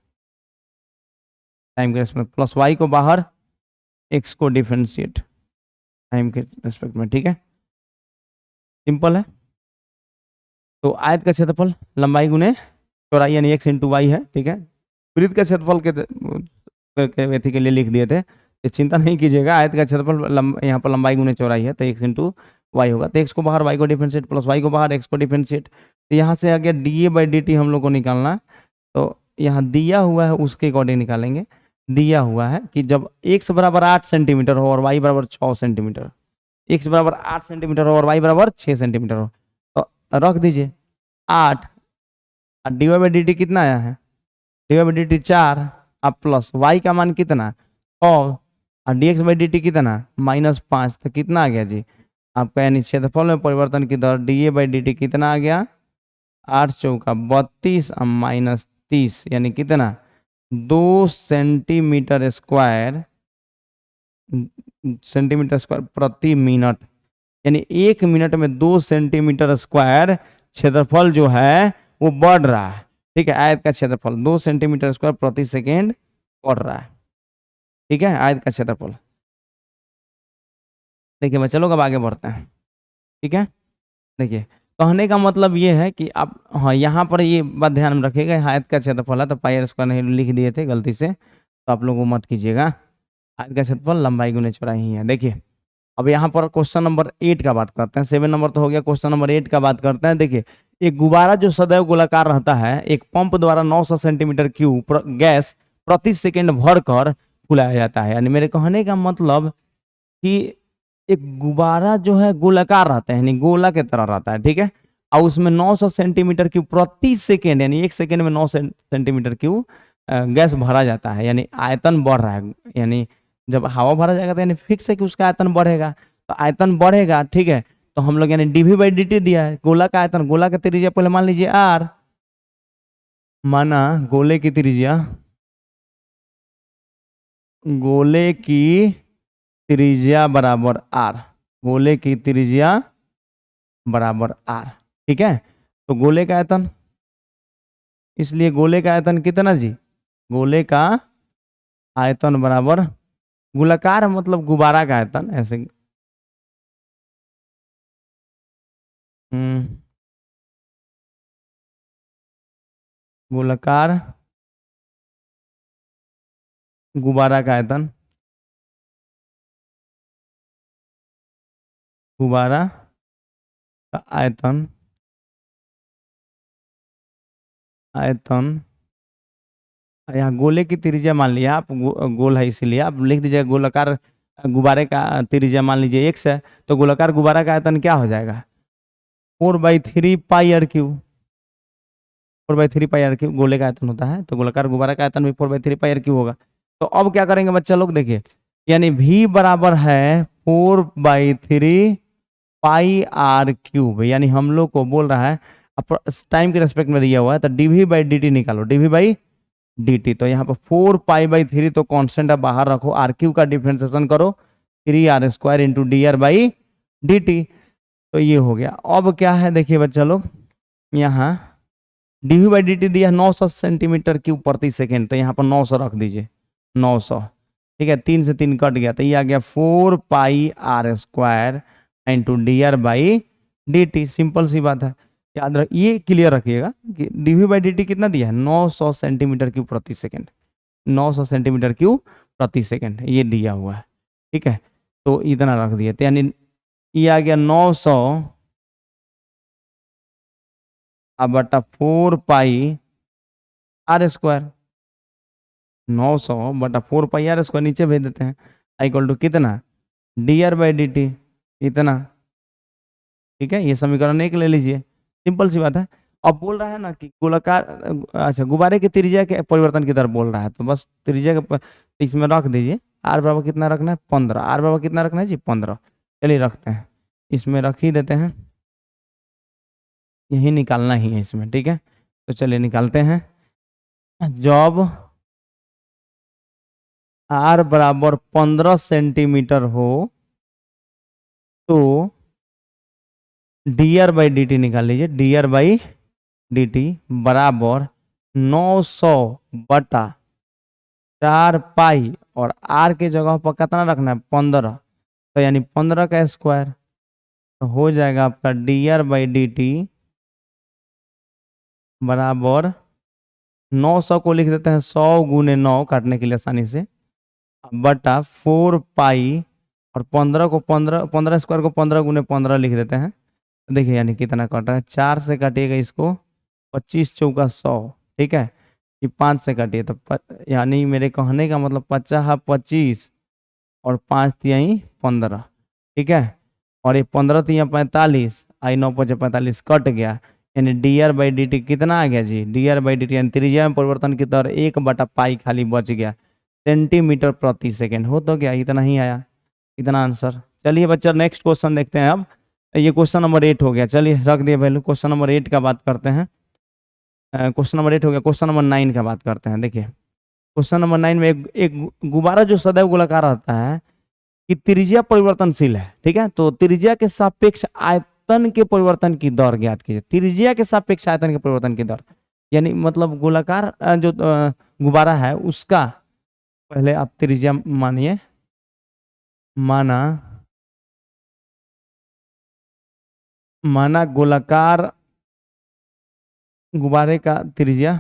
टाइम के रेस्पेक्ट, प्लस y को बाहर, x को डिफरेंशिएट टाइम के रेस्पेक्ट में, ठीक है, सिंपल है। तो आयत का क्षेत्रफल लंबाई गुने चौड़ाई यानी x इंटू वाई है, ठीक है। वृत्त का क्षेत्रफल के लिए लिख दिए थे, तो चिंता नहीं कीजिएगा, आयत का क्षेत्रफल यहाँ पर लंबाई गुने चौड़ाई है तो x इंटू वाई होगा, तो x को बाहर, y को डिफरेंशिएट, प्लस y को बाहर, x को डिफरेंशिएट, तो यहाँ से आ गया dA/dt हम लोग को निकालना, तो यहाँ दिया हुआ है उसके अकॉर्डिंग निकालेंगे। दिया हुआ है कि जब x बराबर 8 सेंटीमीटर हो और y बराबर 6 सेंटीमीटर, x बराबर 8 सेंटीमीटर हो और y बराबर 6 सेंटीमीटर हो, तो रख दीजिए 8 और dy बाई डी टी कितना आया है, dy बाई डी टी 4 अब प्लस y का मान कितना 6 और dx बाई डी टी कितना -5, तो कितना आ गया जी आपका, यानी क्षेत्रफल में परिवर्तन की दर डी बाई डी टी कितना आ गया 8 चौका 32 और -30 यानी कितना 2 सेंटीमीटर स्क्वायर प्रति मिनट, यानी 1 मिनट में 2 सेंटीमीटर स्क्वायर क्षेत्रफल जो है वो बढ़ रहा है। ठीक है, आयत का क्षेत्रफल 2 सेंटीमीटर स्क्वायर प्रति सेकेंड बढ़ रहा है। ठीक है, आयत का क्षेत्रफल। देखिए बच्चा लोग अब आगे बढ़ते हैं। ठीक है, देखिए कहने का मतलब ये है कि आप हाँ यहाँ पर ये बात ध्यान में रखिएगा, आयत का क्षेत्रफल है तो पाई आर स्क्वायर नहीं लिख दिए थे गलती से, तो आप लोग वो मत कीजिएगा। आयत का क्षेत्रफल लंबाई गुने चौड़ाई ही है। देखिए अब यहाँ पर क्वेश्चन नंबर 8 का बात करते हैं, 7 नंबर तो हो गया, क्वेश्चन नंबर 8 का बात करते हैं। देखिए एक गुब्बारा जो सदैव गोलाकार रहता है, एक पंप द्वारा 900 सेंटीमीटर क्यूब गैस प्रति सेकेंड भरकर फुलाया जाता है। यानी मेरे कहने का मतलब कि एक गुब्बारा जो है गोलाकार रहता है, यानी गोला के तरह रहता है। ठीक है, और उसमें 900 सेंटीमीटर क्यूब प्रति सेकेंड, यानी 1 सेकेंड में 9 सेंटीमीटर क्यूब गैस भरा जाता है, यानी आयतन बढ़ रहा है। यानी जब हवा भरा जाएगा तो यानी फिक्स है कि उसका आयतन बढ़ेगा, तो आयतन बढ़ेगा। ठीक है, तो हम लोग यानी डीवी बाई डी टी दिया है, गोला का आयतन, गोला का त्रिज्या पहले मान लीजिए आर, माना गोले की त्रिज्या, गोले की त्रिज्या बराबर आर, गोले की त्रिज्या बराबर आर। ठीक है, तो गोले का आयतन, इसलिए गोले का आयतन कितना जी, गोले का आयतन बराबर, गोलाकार मतलब गुब्बारा का आयतन ऐसे, गोलाकार गुब्बारा का आयतन, गुब्बारा का आयतन, आयतन यहाँ गोले की त्रिज्या मान लिया आप, गोल है इसीलिए आप लिख दीजिएगा गोलाकार गुब्बारे का त्रिज्या मान लीजिए x है, तो गोलाकार गुब्बारा का आयतन क्या हो जाएगा 4/3 pi R cube, 4/3 pi R cube गोले का आयतन होता है, तो गोलाकार गुब्बारा का आयतन भी 4/3 पाई आर क्यू होगा। तो अब क्या करेंगे बच्चा लोग, देखिए यानी v बराबर है 4/3 पाई आर क्यूब, यानी हम लोग को बोल रहा है टाइम के रेस्पेक्ट में दिया हुआ है, तो डीवी बाई डी टी निकालो, डीवी बाई डी टी, तो यहाँ पर 4 पाई/3 तो कांस्टेंट है बाहर रखो, आर क्यू का डिफरेंशिएशन करो 3r square into D R by D T, तो ये हो गया। अब क्या है देखिए बच्चा लोग, यहाँ डीवी बाई डी टी दिया 900 सेंटीमीटर क्यूब प्रति सेकेंड, तो यहाँ पर 900 रख दीजिए 900। ठीक है, 3 से 3 कट गया, तो ये आ गया 4 pi r square into D R by D T, simple सी बात है। याद रख, ये क्लियर रखिएगा कि डीवी बाई डी टी कितना दिया है 900 सेंटीमीटर क्यूब प्रति सेकेंड, 900 सेंटीमीटर क्यूब प्रति सेकेंड ये दिया हुआ है। ठीक है, तो इतना रख दिए, तो यानी ये आ गया 900 अब बटा 4 पाई r स्क्वायर, 900 बटा 4 पाई r स्क्वायर नीचे भेज देते हैं, इक्वल टू कितना D R by D T इतना। ठीक है, ये समीकरण 1 ले लीजिए, सिंपल सी बात है। अब बोल रहा है ना कि गोलाकार, अच्छा गुब्बारे की त्रिज्या के परिवर्तन की दर बोल रहा है, तो बस त्रिज्या के इसमें रख दीजिए, आर बराबर कितना रखना है 15, आर बराबर कितना रखना है जी 15, चलिए रखते हैं, इसमें रख ही देते हैं, यही निकालना ही है इसमें। ठीक है, तो चलिए निकालते हैं। जब आर बराबर 15 सेंटीमीटर हो तो D R by D T निकाल लीजिए, D R by D T बराबर 900 बटा 4 पाई, और आर के जगह पर कितना रखना है 15, तो यानी 15 का स्क्वायर, तो हो जाएगा आपका D R by D T बराबर 900 को लिख देते हैं 100 गुने 9 काटने के लिए आसानी से, बटा 4 पाई, और 15 को 15 स्क्वायर को 15 गुने 15 लिख देते हैं। देखिए यानी कितना कट रहा है, 4 से काटिएगा इसको, 25 चौका 100। ठीक है, ये 5 से काटिए तो यानी मेरे कहने का मतलब 50 25 और 5 तिहाई 15, ठीक है। और ये 15 तिहाई 45, आई 9 5 45 कट गया, यानी D R by D T कितना आ गया जी, D R by D T यानी त्रिज्या में परिवर्तन की दर 1/पाई खाली बच गया, सेंटीमीटर प्रति सेकेंड हो तो क्या, इतना ही आया, इतना आंसर। चलिए बच्चा नेक्स्ट क्वेश्चन देखते हैं अब। ये क्वेश्चन नंबर 8 हो गया, चलिए रख दिए वैल्यू। क्वेश्चन नंबर 8 का बात करते हैं। क्वेश्चन नंबर 8 हो गया, क्वेश्चन नंबर 9 का बात करते हैं। देखिए क्वेश्चन नंबर 9 में एक गुब्बारा जो सदैव गोलाकार रहता है कि त्रिज्या परिवर्तनशील है, ठीक है। तो त्रिज्या के सापेक्ष आयतन के परिवर्तन की दर ज्ञात कीजिए। त्रिज्या के सापेक्ष आयतन के परिवर्तन की दर यानी मतलब गोलाकार जो गुब्बारा है उसका पहले आप त्रिज्या मानिए, माना गोलाकार गुब्बारे का त्रिज्या,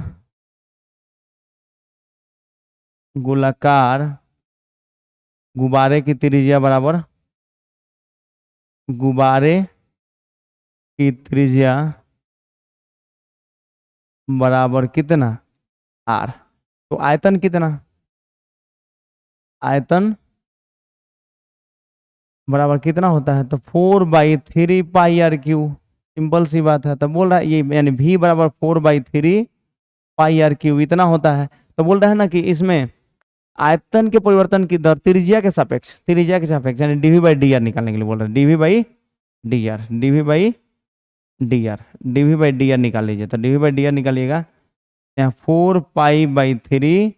गोलाकार गुब्बारे की त्रिज्या बराबर गुब्बारे की त्रिज्या बराबर कितना, आर। तो आयतन कितना, आयतन बराबर कितना होता है, तो 4/3 पाई r क्यू, सिंपल सी बात है। तो बोल रहा है ये यानी v बराबर 4/3 पाई r क्यू इतना होता है। तो बोल रहा है ना कि इसमें आयतन के परिवर्तन की दर त्रिज्या के सापेक्ष, त्रिज्या के सापेक्ष यानी डीवी बाई डी आर निकालने के लिए बोल रहे हैं, DV by D R, DV by D R, DV by D R निकाल लीजिए। तो डीवी बाई डी आर निकालिएगा, यहाँ 4 पाई/3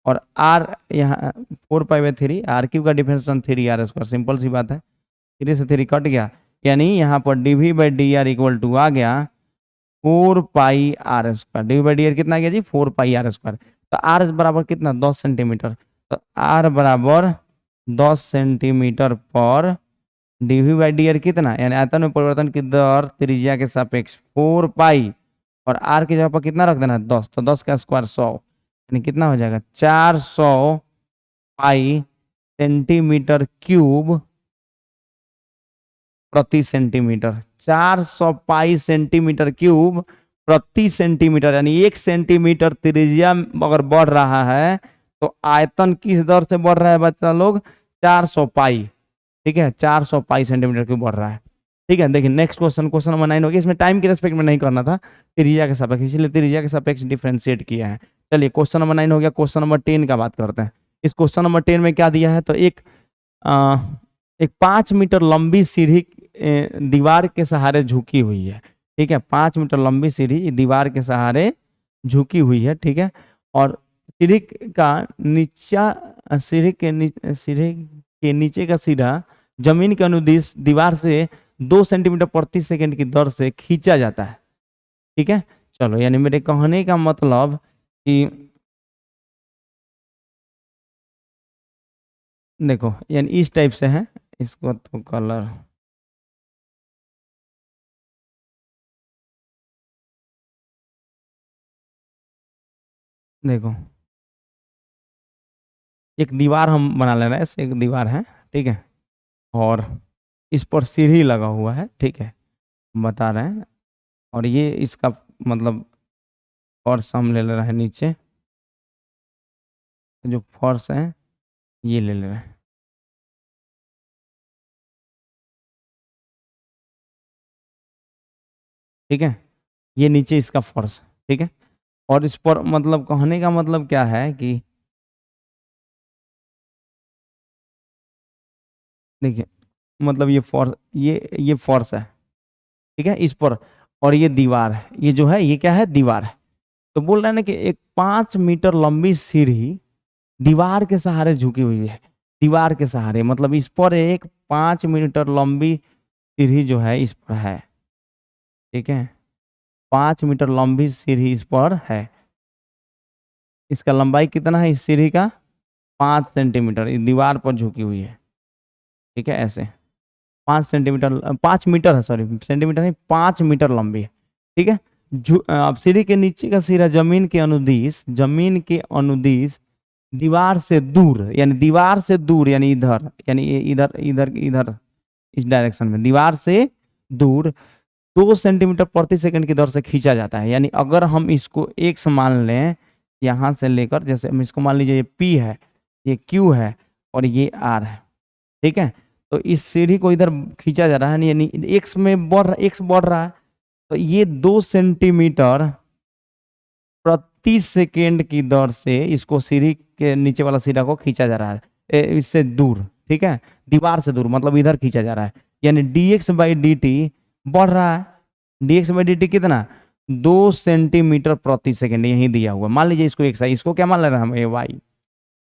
और आर यहाँ 4 पाई/3, आर क्यू का डिफरेंशिएशन 3r², सिंपल सी बात है, 3 से 3 कट गया, यानी यहाँ पर D V by D R equal to आ गया 4 pi r²। D V by D R कितना आ गया जी, 4 पाई r²। तो आर बराबर कितना, 10 सेंटीमीटर। तो आर बराबर 10 सेंटीमीटर पर डीवी बाई डी आर कितना, यानी आयतन में परिवर्तन की दर त्रिज्या के सापेक्ष 4 पाई और आर की जगह पर कितना रख देना, 10। तो 10 का स्क्वायर 100, यानी कितना हो जाएगा 400 पाई सेंटीमीटर क्यूब प्रति सेंटीमीटर। 400 पाई सेंटीमीटर क्यूब प्रति सेंटीमीटर, यानी 1 सेंटीमीटर त्रिज्या अगर बढ़ रहा है तो आयतन किस दर से बढ़ रहा है बच्चा लोग, 400 पाई, ठीक है, 400 पाई सेंटीमीटर क्यूब बढ़ रहा है, ठीक है। देखिए नेक्स्ट क्वेश्चन, क्वेश्चन नंबर 9 हो गया। इसमें टाइम के रेस्पेक्ट में नहीं करना था, त्रिज्या के सापेक्ष, इसलिए त्रिज्या के सापेक्ष डिफरेंशिएट किया है। चलिए क्वेश्चन नंबर 9 हो गया। क्वेश्चन नंबर 10 का बात करते हैं। इस क्वेश्चन नंबर 10 में क्या दिया है, तो एक 5 मीटर लंबी सीढ़ी दीवार के सहारे झुकी हुई है, ठीक है। 5 मीटर लंबी सीढ़ी दीवार के सहारे झुकी हुई है, ठीक है। और सीढ़ी का नीचा, सीढ़ी के नीचे का सीधा जमीन के अनुदिश दीवार से 2 सेंटीमीटर प्रति सेकंड की दर से खींचा जाता है, ठीक है। चलो यानी मेरे कहने का मतलब कि देखो यानी इस टाइप से है, इसको तो कलर देखो, एक दीवार हम बना ले रहे हैं, एक दीवार है, ठीक है, और इस पर सीढ़ी लगा हुआ है, ठीक है, बता रहे हैं। और ये इसका मतलब फर्श हम ले रहे हैं, नीचे जो फर्श है ये ले रहे हैं, ठीक है, ये नीचे इसका फर्श, ठीक है। और इस पर मतलब कहने का मतलब क्या है कि देखिए मतलब ये फर्श, ये फर्श है, ठीक है, इस पर, और ये दीवार है, ये जो है ये क्या है, दीवार है। तो बोल रहे हैं ना कि एक 5 मीटर लंबी सीढ़ी दीवार के सहारे झुकी हुई है, दीवार के सहारे मतलब इस पर एक 5 मीटर लंबी सीढ़ी जो है इस पर है, ठीक है, 5 मीटर लंबी सीढ़ी इस पर है। इसका लंबाई कितना है इस सीढ़ी का, 5 सेंटीमीटर, इस दीवार पर झुकी हुई है, ठीक है, ऐसे 5 सेंटीमीटर, 5 मीटर है, सॉरी सेंटीमीटर नहीं, 5 मीटर लंबी है, ठीक है। अब सीढ़ी के नीचे का सिरा जमीन के अनुदिश, जमीन के अनुदिश दीवार से दूर, यानी दीवार से दूर यानी इधर, यानी इधर इधर इधर इस डायरेक्शन में दीवार से दूर 2 सेंटीमीटर प्रति सेकंड की दर से खींचा जाता है। यानी अगर हम इसको x मान लें यहाँ से लेकर, जैसे हम इसको मान लीजिए ये P है, ये Q है और ये R है, ठीक है। तो इस सीढ़ी को इधर खींचा जा रहा है, यानी x में x बढ़ रहा है, तो ये 2 सेंटीमीटर प्रति सेकेंड की दर से इसको सीढ़ी के नीचे वाला सिरा को खींचा जा रहा है, इससे दूर, ठीक है, दीवार से दूर, मतलब इधर खींचा जा रहा है, यानी dx/dt बढ़ रहा है। dx/dt कितना, 2 सेंटीमीटर प्रति सेकेंड, यही दिया हुआ। मान लीजिए इसको x है, इसको क्या मान ले रहे हैं हम, ये y,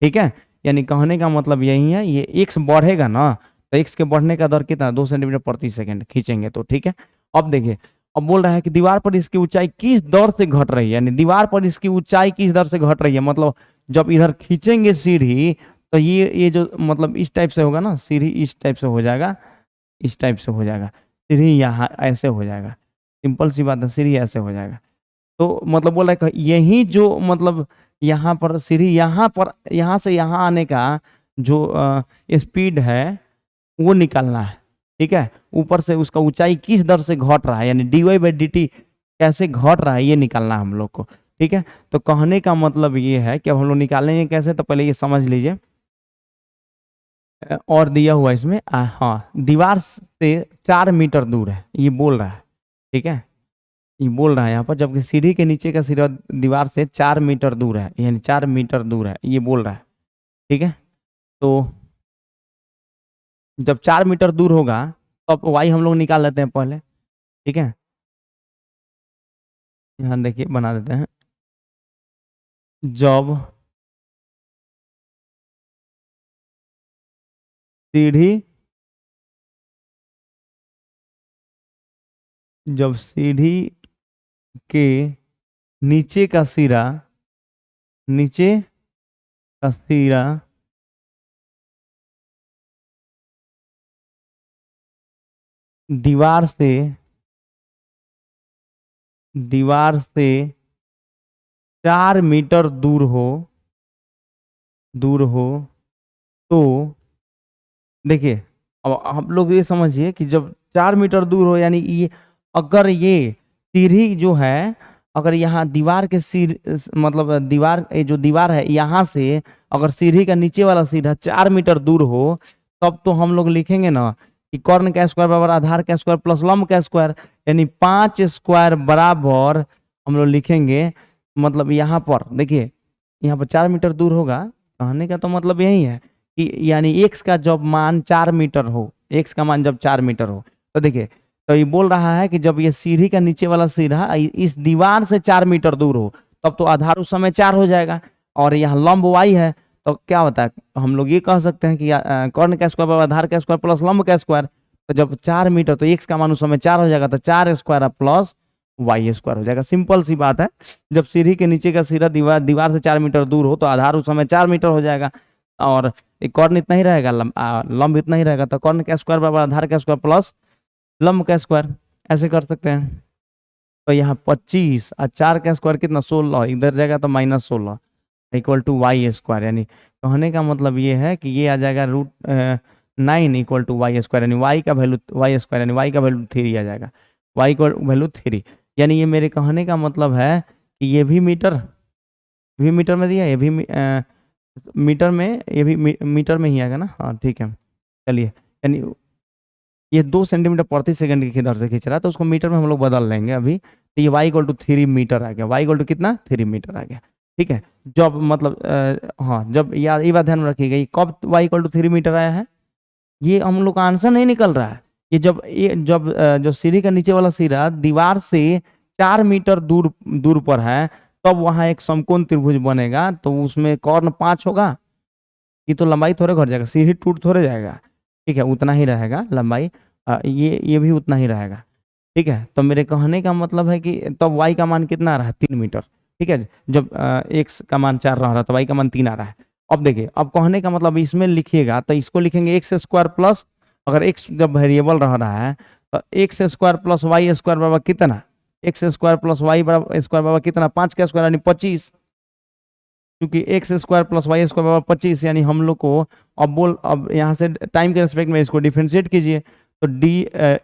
ठीक है। यानी कहने का मतलब यही है, ये x बढ़ेगा ना, तो x के बढ़ने का दर कितना, 2 सेंटीमीटर प्रति सेकेंड खींचेंगे तो, ठीक है। अब देखिए, अब बोल रहा है कि दीवार पर इसकी ऊंचाई किस दर से घट रही है, यानी दीवार पर इसकी ऊंचाई किस दर से घट रही है, मतलब जब इधर खींचेंगे सीढ़ी तो ये जो मतलब इस टाइप से होगा ना, सीढ़ी इस टाइप से हो जाएगा, इस टाइप से हो जाएगा, सीढ़ी यहाँ ऐसे हो जाएगा, सिंपल सी बात है, सीढ़ी ऐसे हो जाएगा। तो मतलब बोल रहा है यही जो मतलब यहाँ पर सीढ़ी, यहाँ पर यहाँ से यहाँ आने का जो स्पीड है वो निकालना है, ठीक है। ऊपर से उसका ऊंचाई किस दर से घट रहा है, यानी dy/dt कैसे घट रहा है, ये निकालना है हम लोग को, ठीक है। तो कहने का मतलब ये है कि अब हम लोग निकालेंगे कैसे, तो पहले ये समझ लीजिए। और दिया हुआ इसमें हाँ, दीवार से 4 मीटर दूर है, ये बोल रहा है, ठीक है, ये बोल रहा है यहाँ पर, जबकि सीढ़ी के नीचे का सिरा दीवार से 4 मीटर दूर है, यानी 4 मीटर दूर है, ये बोल रहा है, ठीक है। तो जब 4 मीटर दूर होगा तो वाई हम लोग निकाल लेते हैं पहले, ठीक है। यहाँ देखिए बना देते हैं, जब सीढ़ी के नीचे का सिरा दीवार से 4 मीटर दूर हो तो देखिए, अब आप लोग ये समझिए कि जब 4 मीटर दूर हो, यानी ये अगर ये सीढ़ी जो है, अगर यहाँ दीवार के मतलब दीवार, जो दीवार है यहाँ से अगर सीढ़ी का नीचे वाला सीधा 4 मीटर दूर हो, तब तो हम लोग लिखेंगे ना कि कर्ण का स्क्वायर बराबर आधार का स्क्वायर प्लस लंब का स्क्वायर, यानी 5 स्क्वायर बराबर हम लोग लिखेंगे। मतलब यहाँ पर देखिए, यहाँ पर 4 मीटर दूर होगा, कहने का तो मतलब यही है कि यानी x का जब मान 4 मीटर हो, x का मान जब 4 मीटर हो, तो देखिए, तो ये बोल रहा है कि जब ये सीढ़ी का नीचे वाला सीधा इस दीवार से 4 मीटर दूर हो, तब तो आधार उस समय 4 हो जाएगा, और यहाँ लंब y है, तो क्या होता है, हम लोग ये कह सकते हैं कि कर्ण का स्क्वायर बराबर आधार का स्क्वायर प्लस लंब का स्क्वायर। तो जब 4 मीटर, तो x का मान उस समय 4 हो जाएगा, तो 4 स्क्वायर प्लस y स्क्वायर हो जाएगा, सिंपल सी बात है। जब सीढ़ी के नीचे का सिरा दीवार से 4 मीटर दूर हो, तो आधार उस समय 4 मीटर हो जाएगा, और कर्ण इतना ही रहेगा, लंब इतना ही रहेगा, तो कर्ण का स्क्वायर बराबर आधार का स्क्वायर प्लस लंब का स्क्वायर, ऐसे कर सकते हैं। तो यहाँ 25 और 4 का स्क्वायर कितना, 16, इधर जाएगा तो -16 इक्वल टू वाई स्क्वायर, यानी कहने का मतलब ये है कि ये आ जाएगा √9 इक्वल टू वाई स्क्वायर, यानी वाई का वैल्यू वाई स्क्वायर, यानी वाई का वैल्यू 3 आ जाएगा, वाई का वैल्यू 3। यानी ये मेरे कहने का मतलब है कि ये भी मीटर में दिया, ये भी मीटर में, ये भी मीटर में ही आएगा ना, हाँ ठीक है। चलिए, यानी ये 2 सेंटीमीटर प्रति सेकंड की दर से खींच रहा है, तो उसको मीटर में हम लोग बदल लेंगे अभी। तो ये y इक्वल टू 3 मीटर आ गया, y इक्वल टू कितना, 3 मीटर आ गया, ठीक है। जब मतलब हाँ, जब याद ये बात ध्यान रखिएगा, ये कब y इक्वल टू 3 मीटर आया है, ये हम लोग का आंसर नहीं निकल रहा है, ये जब जो सीढ़ी का नीचे वाला सिरा दीवार से 4 मीटर दूर पर है, तब वहां एक समकोण त्रिभुज बनेगा, तो उसमें कर्ण 5 होगा, ये तो लंबाई थोड़े घट जाएगा, सीढ़ी टूट थोड़े जाएगा, ठीक है, उतना ही रहेगा लंबाई, ये भी उतना ही रहेगा, ठीक है। तो मेरे कहने का मतलब है कि तब y का मान कितना आ रहा है, 3 मीटर, ठीक है। जब x का मान 4 रहा है, तो y का मान 3 आ रहा है। अब देखिए, अब कहने का मतलब इसमें लिखिएगा तो इसको लिखेंगे x स्क्वायर प्लस, अगर x जब वेरिएबल रहा है तो x square plus Y square बराबर कितना, x square plus Y square बराबर कितना, 5 का स्क्वायर यानी 25, क्योंकि x square plus Y square बराबर 25, यानी हम लोग को अब यहाँ से टाइम के रेस्पेक्ट में इसको डिफरेंशिएट कीजिए, तो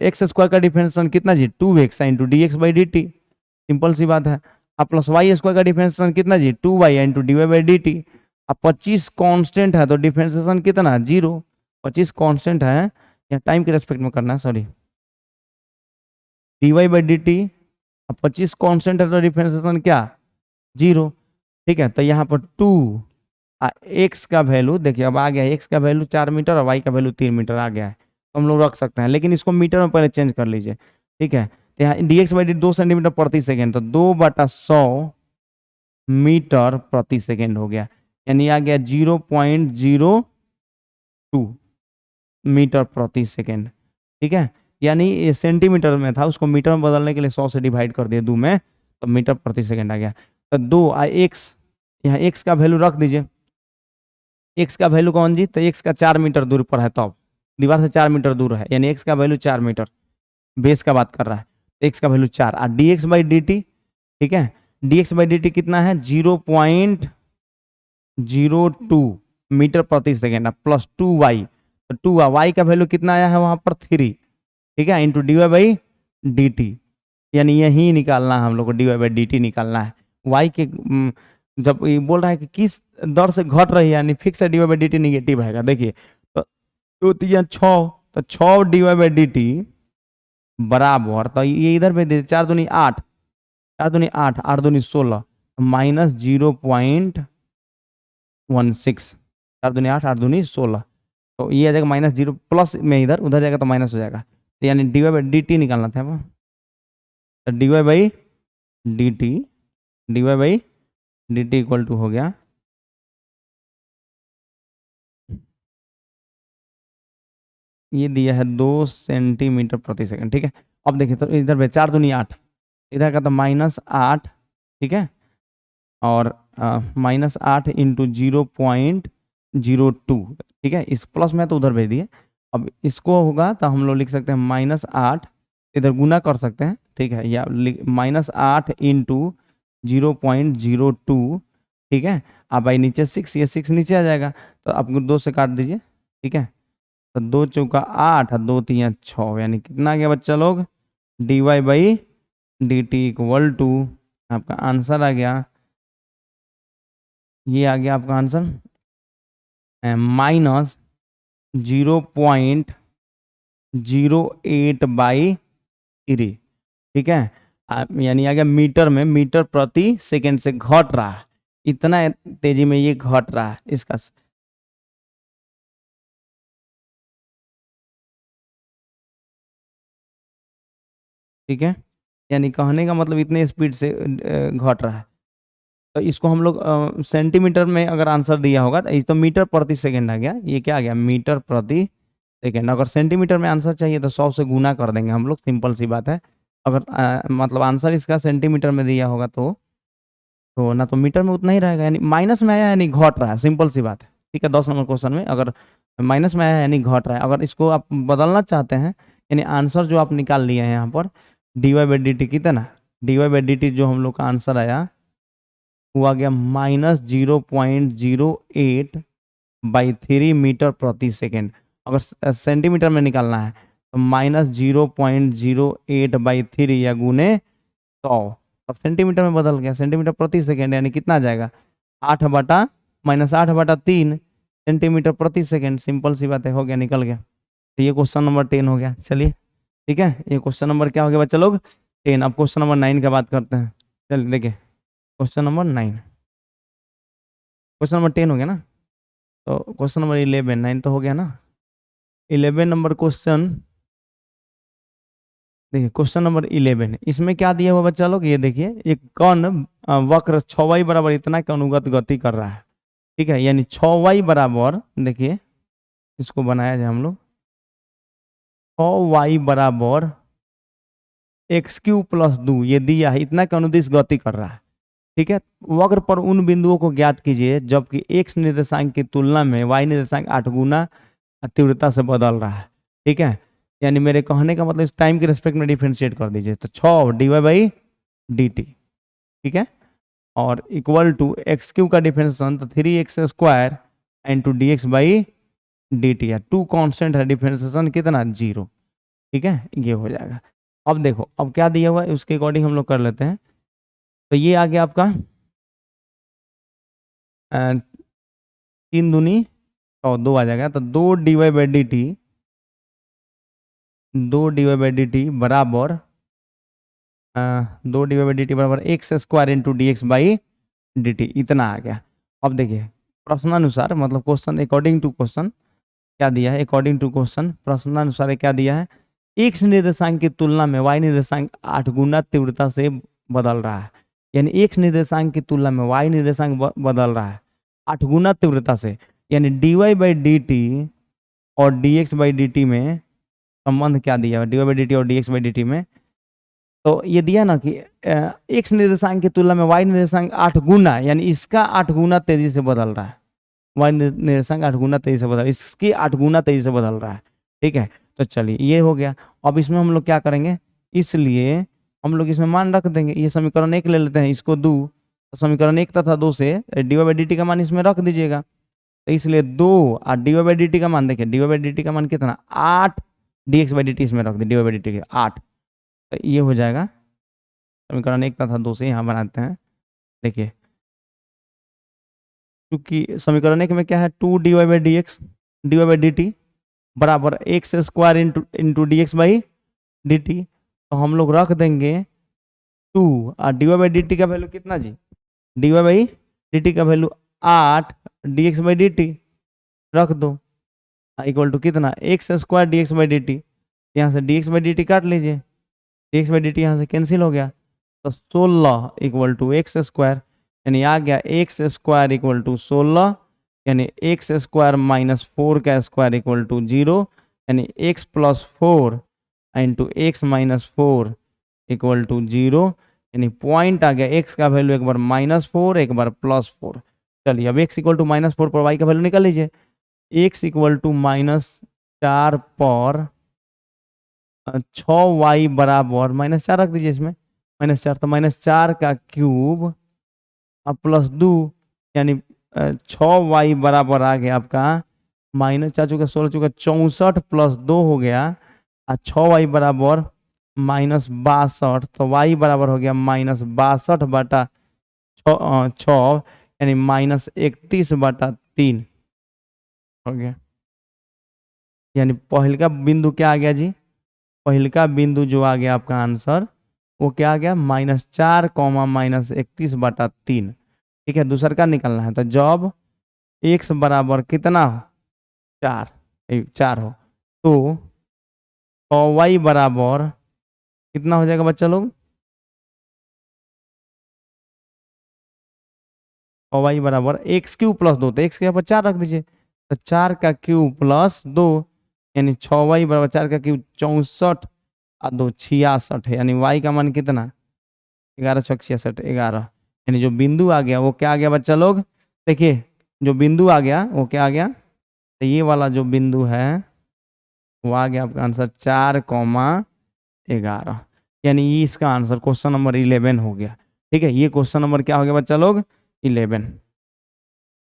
x स्क्वायर का डिफरेंशिएशन कितना जी, 2x into d x by D T, simple सी बात है। अब प्लस वाई स्क्वायर का डिफरेंशिएशन कितना जी, 2y into D Y by D T. अब 25 कांस्टेंट है तो डिफरेंशिएशन कितना, 0। 25 कांस्टेंट है, या टाइम के रेस्पेक्ट में करना है, sorry, D Y by D T. अब 25 कांस्टेंट है तो डिफरेंशिएशन क्या, 0। ठीक है, तो यहाँ पर 2 एक्स का वैल्यू देखिए अब आ गया, एक्स का वैल्यू 4 मीटर और वाई का वैल्यू 3 मीटर आ गया है, तो हम लोग रख सकते हैं, लेकिन इसको मीटर में पहले चेंज कर लीजिए। ठीक है, तो यहाँ D x by D 2 centimetre प्रति सेकेंड, तो 2/100 मीटर प्रति सेकेंड हो गया, यानी आ गया 0.02 मीटर प्रति सेकेंड। ठीक है, यानी ये सेंटीमीटर में था, उसको मीटर में बदलने के लिए 100 से डिवाइड कर दिया 2 में, तो मीटर प्रति सेकेंड आ गया। तो 2 एक्स, यहाँ एक्स का वैल्यू रख दीजिए। एक्स का वैल्यू कौन जी, तो एक्स का 4 मीटर दूर पर है, तो दीवार से 4 मीटर दूर है, यानी एक्स का वैल्यू 4 मीटर, बेस का बात कर रहा है, एक्स का वैल्यू 4। और D x by D T, ठीक है, D x by D T कितना है, 0.02 मीटर प्रति सेकेंड, प्लस 2y, तो 2y का वैल्यू कितना आया है वहां पर 3, ठीक है, into D Y by D T, यानी यही निकालना है हम लोग को, D Y by D T निकालना है। y के जब ये बोल रहा है कि किस दर से घट रही है, यानी फिक्स है, D Y by D T negative है, देखिए तो 2 3 6, तो 6 D Y by D T बराबर, तो ये इधर पे दे 4 दूनी 8, 4 दूनी 8, 8 दूनी 16, माइनस 0.16, 4 दूनी 8, 8 दूनी 16, तो ये आ जाएगा माइनस 0, प्लस में इधर उधर जाएगा तो माइनस हो जाएगा, तो यानी D Y by D T निकालना था, तो D Y by D T, D Y by D T equal to हो गया, ये दिया है 2 सेंटीमीटर प्रति सेकंड। ठीक है, अब देखिए तो इधर पे 4 दूनी 8, इधर का तो -8, ठीक है, और -8 इंटू 0.02, ठीक है, इस प्लस में तो उधर भेज दिए। अब इसको होगा तो हम लोग लिख सकते हैं -8, इधर गुना कर सकते हैं, ठीक है, या -8 इंटू 0.02, ठीक है, अब भाई नीचे 6, ये 6 नीचे आ जाएगा, तो आप 2 से काट दीजिए। ठीक है, तो 2 चौका 8, 2 3 6, यानी कितना आ गया बच्चा लोग, D Y by D T equal to, आपका आंसर आ गया, ये आ गया आपका आंसर -0.08/3। ठीक है, यानी आ गया मीटर में, मीटर प्रति सेकंड से घट रहा है, इतना तेजी में ये घट रहा है इसका। ठीक है, यानी कहने का मतलब इतने स्पीड से घट रहा है, तो इसको हम लोग सेंटीमीटर में अगर आंसर दिया होगा तो ये तो मीटर प्रति सेकंड आ गया, ये क्या आ गया, मीटर प्रति सेकंड। अगर सेंटीमीटर में आंसर चाहिए तो 100 से गुना कर देंगे हम लोग, सिंपल सी बात है। अगर मतलब आंसर इसका सेंटीमीटर में दिया होगा तो ना तो मीटर में उतना ही रहेगा, यानी माइनस में आया यानी घट रहा है, सिंपल सी बात है। ठीक है, 10 नंबर क्वेश्चन में अगर माइनस में आया यानी घट रहा है। अगर इसको आप बदलना चाहते हैं, यानी आंसर जो आप निकाल लिए हैं यहाँ पर d Y by D T कितना, d Y by D T जो हम लोग का आंसर आया वो आ गया -0.08/3 मीटर प्रति सेकेंड। अगर सेंटीमीटर में निकालना है तो -0.08/3 या गुने 100, अब सेंटीमीटर में बदल गया, सेंटीमीटर प्रति सेकेंड, यानी कितना आ जाएगा, 8/-3 सेंटीमीटर प्रति सेकेंड। सिंपल सी बात है, हो गया, निकल गया। तो ये क्वेश्चन नंबर 10 हो गया। चलिए ठीक है, ये क्वेश्चन नंबर क्या हो गया बच्चा लोग, 10। अब क्वेश्चन नंबर 9 की बात करते हैं। चलिए देखिए क्वेश्चन नंबर 9, क्वेश्चन नंबर 10 हो गया ना, तो क्वेश्चन नंबर 11, 9 तो हो गया ना। 11 नंबर क्वेश्चन, देखिए क्वेश्चन नंबर 11, इसमें क्या दिया हुआ बच्चा लोग, ये देखिए एक कण वक्र 6y बराबर इतना के अनुगत गति कर रहा है। ठीक है, यानी 6y बराबर, देखिए इसको बनाया जाए हम लोग, 6y बराबर x³ + 2, ये दिया है, इतना के अनुदिश गति कर रहा है। ठीक है, वक्र पर उन बिंदुओं को ज्ञात कीजिए जबकि x निर्देशांक की तुलना में y निर्देशांक 8 गुना तीव्रता से बदल रहा है। ठीक है, यानी मेरे कहने का मतलब इस टाइम के रेस्पेक्ट में डिफरेंशिएट कर दीजिए, तो 6 D Y by D T, ठीक है, और इक्वल टू x³ का डिफरेंशिएशन तो 3x² into d x by D T है, 2 कॉन्स्टेंट है, डिफरेंशिएशन कितना 0। ठीक है, ये हो जाएगा। अब देखो अब क्या दिया हुआ है उसके अकॉर्डिंग हम लोग कर लेते हैं। तो ये आ गया आपका 3 दूनी 2 आ जाएगा। तो 2 dy/dt बराबर 2 dy/dt बराबर x square into d x by D T, इतना आ गया। अब देखिए प्रश्नानुसार, मतलब क्वेश्चन अकॉर्डिंग टू क्वेश्चन क्या दिया है, अकॉर्डिंग टू क्वेश्चन प्रश्नानुसार क्या दिया है, एक्स निर्देशांक की तुलना में वाई निर्देशांक 8 गुना तीव्रता से बदल रहा है। यानी एक्स निर्देशांक की तुलना में वाई निर्देशांक बदल रहा है 8 गुना तीव्रता से। यानी dy/dt और dx/dt में संबंध क्या दिया है, dy/dt और dx/dt में, तो ये दिया ना कि एक्स निर्देशांक की तुलना में वाई निर्देशांक 8 गुना, यानी इसका 8 गुना तेजी से बदल रहा है, वाई निर्देशांक 8 गुना तेजी से बदल रहा है, इसकी 8 गुना तेजी से बदल रहा है। ठीक है, तो चलिए ये हो गया। अब इसमें हम लोग क्या करेंगे, इसलिए हम लोग इसमें मान रख देंगे। ये समीकरण 1 ले लेते हैं, इसको 2, तो समीकरण 1 तथा 2 से dy/dt का मान इसमें रख दीजिएगा। तो इसलिए 2 और dy/dt का मान, देखिए dy/dt का मान कितना 8, dx/dt इसमें रख दी dy/dt के 8, तो ये हो जाएगा समीकरण 1 तथा 2 से यहाँ बनाते हैं। देखिए क्योंकि समीकरण 1 में क्या है 2 dy/dt बराबर x square into d x by D T, तो हम लोग रख देंगे 2 और dy/dt का वैल्यू कितना जी, dy/dt का वैल्यू 8 dx/dt रख दो, इक्वल टू कितना एक्स स्क्वायर dx/dt, यहाँ से dx/dt काट लीजिए, dx/dt यहाँ से कैंसिल हो गया, तो 16 इक्वल टू एक्स स्क्वायर, यानी आ गया एक्स स्क्वायर इक्वल टू 16, यानी एक्स स्क्वायर माइनस 4 का स्क्वायर इक्वल टू 0, यानी X plus 4 into X minus 4 equal to 0, यानी पॉइंट आ गया एक्स का वैल्यू एक बार -4 एक बार +4। चलिए अब एक्स इक्वल टू -4 पर वाई का वैल्यू निकाल लीजिए, एक्स इक्वल टू -4 पर 6y बराबर -4 रख दीजिए इसमें, -4, तो -4 का क्यूब प्लस 2, यानी 6y बराबर आ गया आपका -4 चुका 16 चुका 64 प्लस 2 हो गया, और 6y बराबर -62, तो y बराबर हो गया -62 बटा 6, यानी -31 बटा 3 हो गया। यानी पहले का बिंदु क्या आ गया जी, पहले का बिंदु जो आ गया आपका आंसर वो क्या आ गया -4 -31 बटा 3। ठीक है, दूसरा का निकलना है, तो जब x बराबर कितना हो 4 हो, तो 6y बराबर कितना हो जाएगा बच्चा लोग, 6y बराबर एक्स क्यूब प्लस 2, तो एक्स के यहाँ पर 4 रख दीजिए, तो 4 का क्यूब प्लस 2, यानी 6y बराबर 4 का क्यूब 64 और 2 66 है, यानी y का मान कितना 11 6 66 11, यानी जो बिंदु आ गया वो क्या आ गया बच्चा लोग, देखिए जो बिंदु आ गया वो क्या आ गया, तो ये वाला जो बिंदु है वो आ गया आपका आंसर 4,11, यानी ये इसका आंसर क्वेश्चन नंबर 11 हो गया। ठीक है, ये क्वेश्चन नंबर क्या हो गया बच्चा लोग 11,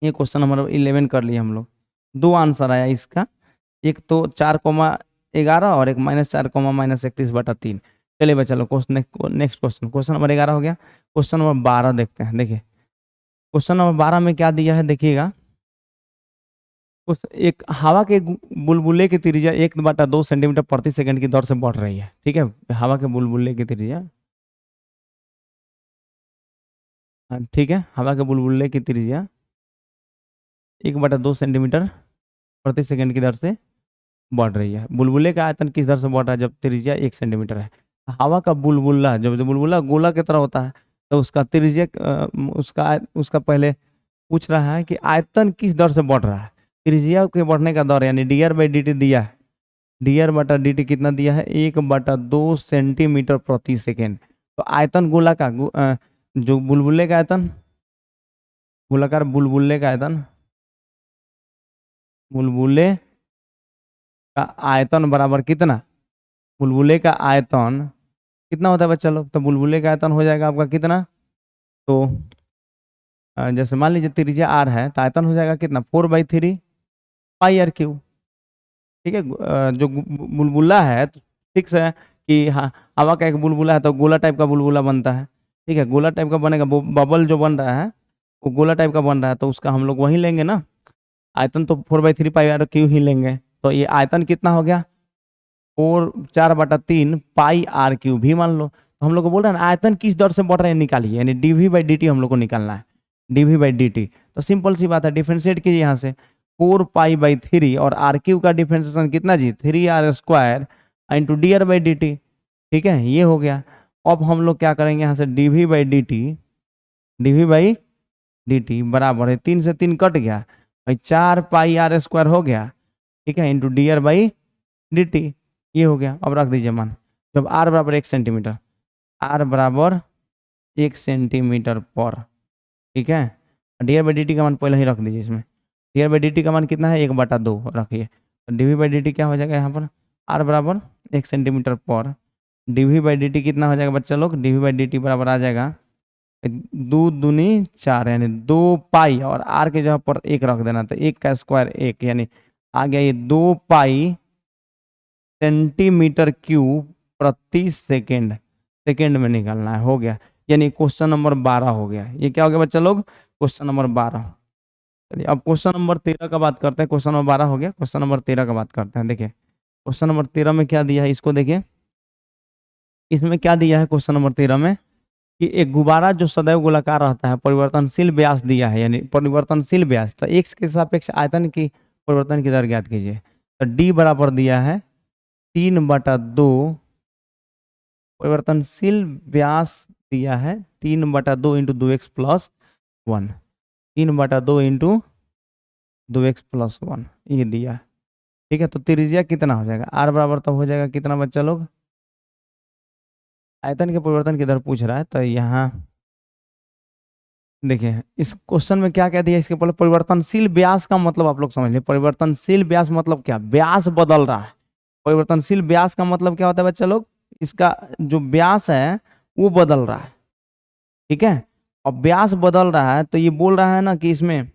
ये क्वेश्चन नंबर 11 कर लिए हम लोग। 2 आंसर आया इसका, एक तो 4,11 और एक -4 -31 बटा 3। चलिए बच्चा लोग नेक्स्ट क्वेश्चन नंबर 11 हो गया। क्वेश्चन नंबर 12 देखते हैं। देखिए क्वेश्चन नंबर 12 में क्या दिया है देखिएगा, उस एक हवा के बुलबुले की त्रिज्या 1/2 सेंटीमीटर प्रति सेकंड की दर से बढ़ रही है। ठीक है, हवा के बुलबुले की त्रिज्या, ठीक है, हवा के बुलबुले की त्रिज्या 1/2 सेंटीमीटर प्रति सेकंड की दर से बढ़ रही है। बुलबुले का आयतन किस दर से बढ़ रहा है, जब त्रिज्या 1 सेंटीमीटर है। हवा का बुलबुला, जब बुलबुला गोला की तरह होता है, तो उसका त्रिज्या उसका पहले पूछ रहा है कि आयतन किस दर से बढ़ रहा है। त्रिज्या के बढ़ने का दर यानी dr/dt दिया है, dr/dt कितना दिया है 1/2 सेंटीमीटर प्रति सेकेंड। तो आयतन गोला का जो बुलबुले का आयतन, गोलाकार बुलबुले का आयतन, बुलबुले का आयतन बराबर कितना, बुलबुले का आयतन कितना होता है बच्चा लोग, तो बुलबुले का आयतन हो जाएगा आपका कितना, तो जैसे मान लीजिए त्रिज्या r है, तो आयतन हो जाएगा कितना 4/3 πr3। ठीक है, जो बुलबुला है तो फिक्स है कि हाँ हवा का एक बुलबुला है तो गोला टाइप का बुलबुला बनता है, ठीक है, गोला टाइप का बनेगा, बबल जो बन रहा है वो गोला टाइप का बन रहा है, तो उसका हम लोग वही लेंगे ना, आयतन तो 4/3 पाई r क्यू ही लेंगे। तो ये आयतन कितना हो गया, 4/3 पाई r क्यू भी मान लो। तो हम लोग को बोल रहे हैं ना आयतन किस दर से बढ़ रहे हैं निकालिए, यानी dv/dt हम लोग को निकालना है, dv/dt। तो सिंपल सी बात है, डिफरेंशिएट कीजिए यहाँ से, 4 पाई/3 और आर क्यू का डिफरेंशिएशन कितना जी, 3r² इंटू dr/dt। ठीक है, ये हो गया। अब हम लोग क्या करेंगे यहाँ से, dv/dt बराबर है, 3 से 3 कट गया भाई, 4 पाई r² हो गया। ठीक है, इंटू dr/dt, ये हो गया। अब रख दीजिए मान, जब r बराबर 1 सेंटीमीटर, r बराबर 1 सेंटीमीटर पर, ठीक है, dr/dt का मान पहले ही रख दीजिए इसमें। dr/dt का मान कितना है, 1/2 रखिए। तो dv/dt क्या हो जाएगा यहाँ पर, r बराबर 1 सेंटीमीटर पर, dv/dt कितना हो जाएगा बच्चा लोग, dv/dt बराबर आ जाएगा 2×2=4, यानी 2 पाई, और r के जगह पर 1 रख देना, तो 1 का स्क्वायर 1, यानी आ गया ये 2 पाई सेंटीमीटर क्यूब प्रति सेकेंड, सेकेंड में निकालना है, हो गया। यानी क्वेश्चन नंबर 12 हो गया। ये क्या हो गया बच्चा लोग, क्वेश्चन नंबर 12। चलिए अब क्वेश्चन नंबर 13 का बात करते हैं। क्वेश्चन नंबर 12 हो गया, क्वेश्चन नंबर 13 का बात करते हैं। देखिए क्वेश्चन नंबर 13 में क्या दिया है, इसको देखिए, इसमें क्या दिया है क्वेश्चन नंबर 13 में, कि एक गुब्बारा जो सदैव गोलाकार रहता है, परिवर्तनशील व्यास दिया है, यानी परिवर्तनशील व्यास, तो x के सापेक्ष आयतन की परिवर्तन की दर ज्ञात कीजिए। तो d बराबर दिया है 3/2, परिवर्तनशील व्यास दिया है 3/2 इंटू 2x+1, 3/2 इंटू 2x+1 ये दिया है। ठीक है, तो त्रिज्या कितना हो जाएगा, r बराबर तब हो जाएगा कितना बच्चा लोग, आयतन के परिवर्तन की दर पूछ रहा है, तो यहाँ देखिए इस क्वेश्चन में क्या क्या दिया, इसके पहले परिवर्तनशील व्यास का मतलब आप लोग समझ लें। परिवर्तनशील व्यास मतलब क्या, व्यास बदल रहा है। परिवर्तनशील व्यास का मतलब क्या होता है बच्चा लोग, इसका जो व्यास है वो बदल रहा है। ठीक है, अब व्यास बदल रहा है तो ये बोल रहा है ना कि इसमें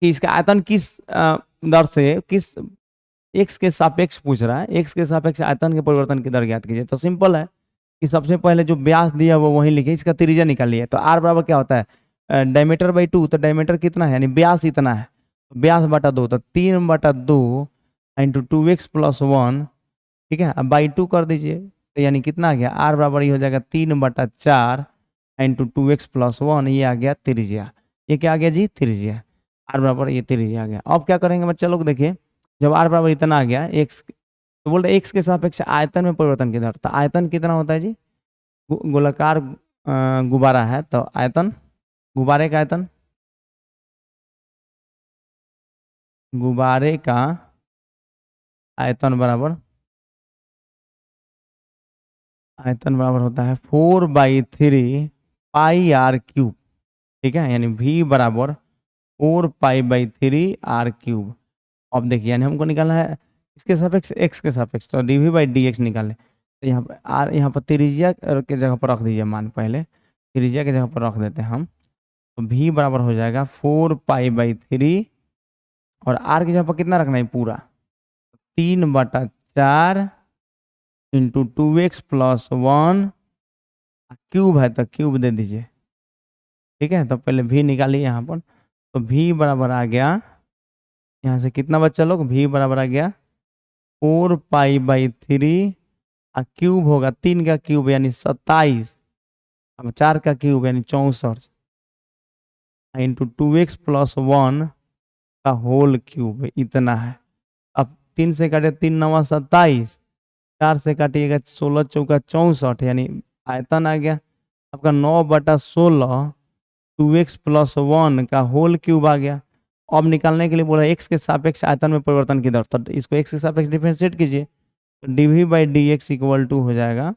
कि इसका आयतन किस दर से, किस एक्स के सापेक्ष पूछ रहा है, एक्स के सापेक्ष आयतन के परिवर्तन की दर ज्ञात कीजिए। तो सिंपल है कि सबसे पहले जो व्यास दिया वो वहीं लिखे, इसका त्रिज्या निकालिए। तो r बराबर क्या होता है, डायमीटर/2, तो डायमीटर कितना है, यानी व्यास इतना है, व्यास/2, तो 3/2 इंटू 2x+1। ठीक है, अब बाई 2 कर दीजिए, तो यानी कितना आ गया, r बराबर ये हो जाएगा 3/4 इंटू 2x+1, ये आ गया त्रिज्या। ये क्या आ गया जी, त्रिज्या। r बराबर ये त्रिज्या आ गया। अब क्या करेंगे बच्चा लोग, देखिए जब r बराबर इतना आ गया, एक्स तो बोल रहे एक्स के सापेक्ष आयतन में परिवर्तन की दर, तो आयतन कितना होता है जी, गोलाकार गुब्बारा है, तो आयतन, गुब्बारे का आयतन, गुब्बारे का आयतन बराबर, आयतन बराबर होता है 4/3 पाई r क्यूब। ठीक है, यानी v बराबर 4 पाई/3 r क्यूब। अब देखिए यानी हमको निकालना है इसके सापेक्ष, एक्स के सापेक्ष, तो dv/dx निकालें। तो यहाँ पर आर, यहाँ पर त्रिज्या के जगह पर रख दीजिए मान, पहले त्रिज्या के जगह पर रख देते हैं हम। तो v बराबर हो जाएगा 4 पाई/3, और r की जगह पर कितना रखना है पूरा, 3/4 इंटू 2x+1, क्यूब है तो क्यूब दे दीजिए। ठीक है, तो पहले v निकालिए यहाँ पर, तो v बराबर आ गया यहाँ से कितना बच्चा लोग, v बराबर आ गया 4 पाई/3, क्यूब होगा 3 का क्यूब यानी 27, अब 4 का क्यूब यानी 64, इंटू 2x+1 का होल क्यूब, इतना है। अब 3 से काटे 3×9 = 27, 4 से काटिएगा 16×4 = 64, यानी आयतन आ गया आपका 9/16, 2x+1 का होल क्यूब आ गया। अब निकालने के लिए बोला एक्स के सापेक्ष आयतन में परिवर्तन की दर, तो इसको एक्स के सापेक्ष डिफरेंशिएट कीजिए, तो dv/dx इक्वल टू हो जाएगा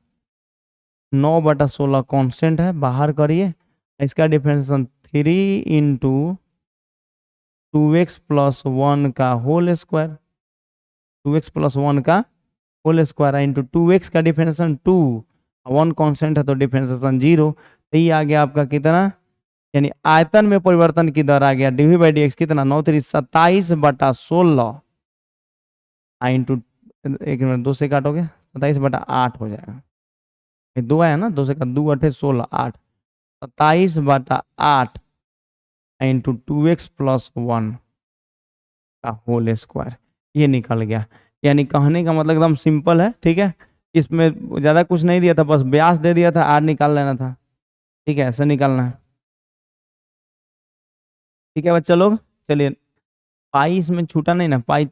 9/16, कांस्टेंट है, बाहर करिए, इसका डिफरेंशिएशन 3 इंटू 2x+1 का होल स्क्वायर, 2x+1 का होल स्क्वायर इंटू 2x का डिफरेंशिएशन 2, 1 कांस्टेंट है तो डिफरेंशिएशन 0, तो ये आ गया आपका कितना, यानी आयतन में परिवर्तन की दर आ गया dv/dx कितना, 9×3 = 27/16 इंटू, एक मिनट 2 से काटोगे 27/8 हो जाएगा। ये 2 आया ना, 2 से 2 8 16 8, 27/8 इंटू 2x+1 का होल स्क्वायर, ये निकल गया। यानी कहने का मतलब एकदम सिंपल है, ठीक है। इसमें ज़्यादा कुछ नहीं दिया था, बस व्यास दे दिया था, आर निकाल लेना था, ठीक है, ऐसे निकालना है। ठीक है बच्चा लोग, चलिए, पाई इसमें छूटा नहीं ना, पाई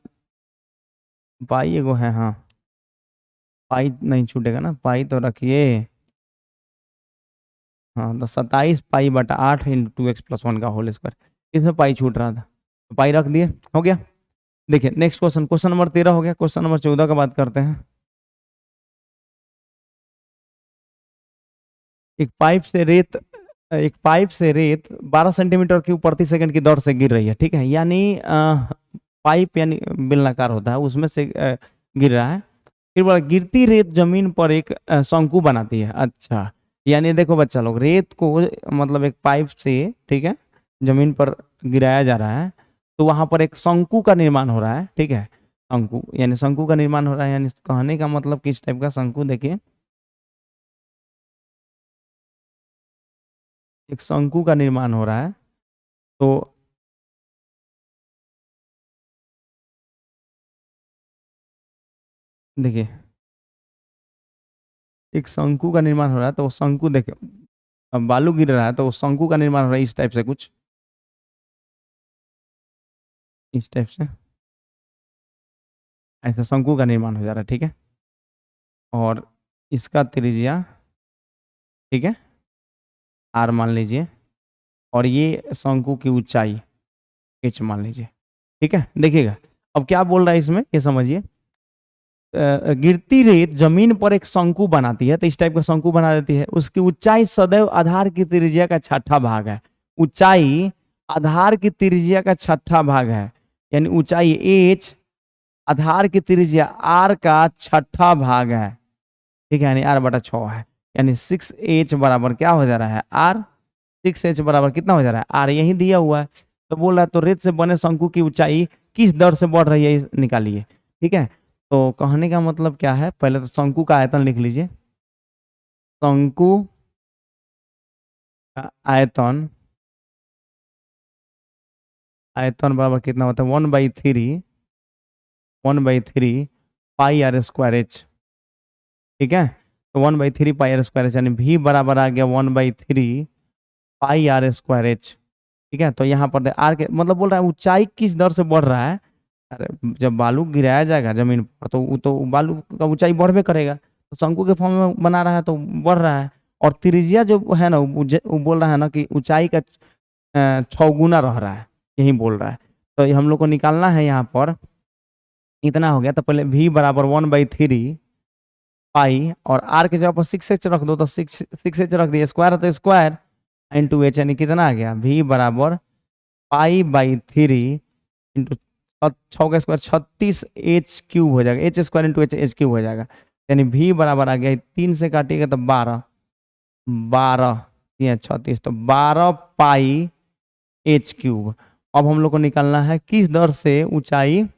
पाई एगो है, हाँ, पाई नहीं छूटेगा ना, पाई तो रखिए। हाँ, तो 27 पाई/8 इंटू 2x+1 का होल स्क्वायर, इसमें पाई छूट रहा था, तो पाई रख दिए, हो गया। देखिए नेक्स्ट क्वेश्चन, क्वेश्चन नंबर 13 हो गया। क्वेश्चन नंबर 14 का बात करते हैं। एक पाइप से रेत 12 सेंटीमीटर क्यूब प्रति सेकंड की दर से गिर रही है, ठीक है। यानी पाइप यानी बेलनाकार होता है, उसमें से गिर रहा है। फिर बोला गिरती रेत जमीन पर एक शंकु बनाती है। अच्छा, यानी देखो बच्चा लोग, रेत को मतलब एक पाइप से, ठीक है, जमीन पर गिराया जा रहा है, तो वहां पर एक शंकु का निर्माण हो रहा है, ठीक है। शंकु यानी शंकु का निर्माण हो रहा है, यानी कहने का मतलब किस टाइप का शंकु, देखिए एक शंकु का निर्माण हो रहा है। तो देखिए एक शंकु का निर्माण हो रहा है, तो वो शंकु देखिए, अब बालू गिर रहा है तो वो शंकु का निर्माण हो रहा है, इस टाइप से, कुछ इस टाइप से, ऐसे शंकु का निर्माण हो जा रहा है, ठीक है। और इसका त्रिज्या, ठीक है, आर मान लीजिए, और ये शंकु की ऊंचाई एच मान लीजिए, ठीक है। देखिएगा अब क्या बोल रहा है इसमें, ये समझिए। गिरती रेत जमीन पर एक शंकु बनाती है, तो इस टाइप का शंकु बना देती है। उसकी ऊंचाई सदैव आधार की त्रिज्या का छठा भाग है। ऊंचाई आधार की त्रिज्या का छठा भाग है, यानी ऊंचाई एच आधार की त्रिज्या आर का छठा भाग है, ठीक है, यानी r/6 है। यानी 6h बराबर क्या हो जा रहा है, आर। 6h बराबर कितना हो जा रहा है, आर, यही दिया हुआ है। तो बोल रहा है तो रेत से बने शंकु की ऊंचाई किस दर से बढ़ रही है, निकालिए, ठीक है। तो कहने का मतलब क्या है, पहले तो शंकु का आयतन लिख लीजिए। शंकु का आयतन, आयतन बराबर कितना होता है, 1/3 पाई r² h, ठीक है। तो 1/3 पाई r²h, यानी v बराबर आ गया 1/3 पाई r²h, ठीक है। तो यहाँ पर आर के मतलब बोल रहा है ऊंचाई किस दर से बढ़ रहा है। अरे जब बालू गिराया जाएगा जमीन पर, तो वो तो बालू का ऊंचाई बढ़बे करेगा, तो शंकु के फॉर्म में बना रहा है तो बढ़ रहा है। और त्रिज्या जो है ना, वो बोल रहा है ना कि ऊंचाई का 6 गुना रह रहा है, यही बोल रहा है। तो ये हम लोग को निकालना है यहाँ पर, इतना हो गया। तो पहले v बराबर 1/3 पाई, और r के जगह पर 6h रख दो, तो 6h रख दिया, स्क्वायर है तो स्क्वायर इंटू h, यानी कितना आ गया, v बराबर पाई/3 इंटू 6 का स्क्वायर 36h³ हो जाएगा, h² इंटू h³ हो जाएगा। यानी v बराबर आ गया, 3 से काटिएगा तो 12, 12 या 36, तो 12 पाई h³। अब हम लोग को निकालना है किस दर से ऊंचाई,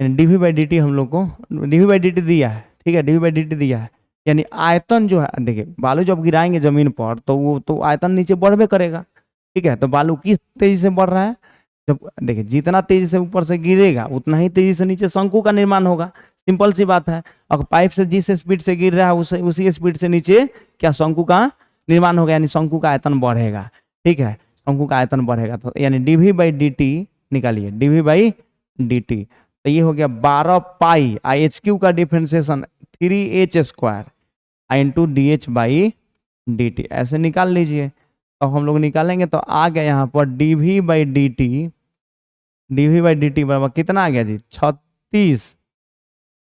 dv/dt, हम लोग को dv/dt दिया है, ठीक है, dv/dt दिया है। यानी आयतन जो है, देखिए बालू जब गिराएंगे जमीन पर, तो वो तो आयतन नीचे बढ़बे करेगा, ठीक है। तो बालू किस तेजी से बढ़ रहा है, जब देखिए जितना तेजी से ऊपर से गिरेगा उतना ही तेजी से नीचे शंकु का निर्माण होगा, सिंपल सी बात है। और पाइप से जिस स्पीड से गिर रहा है उसी स्पीड से नीचे क्या शंकु का निर्माण होगा, यानी शंकु का आयतन बढ़ेगा, ठीक है, शंकु का आयतन बढ़ेगा। तो यानी dv/dt निकालिए, dv/dt, तो ये हो गया 12 पाई h³ का डिफ्रेंसिएशन 3h² इंटू dh/dt, ऐसे निकाल लीजिए। तो हम लोग निकालेंगे तो आ गया यहाँ पर dv/dt बराबर कितना आ गया जी, 36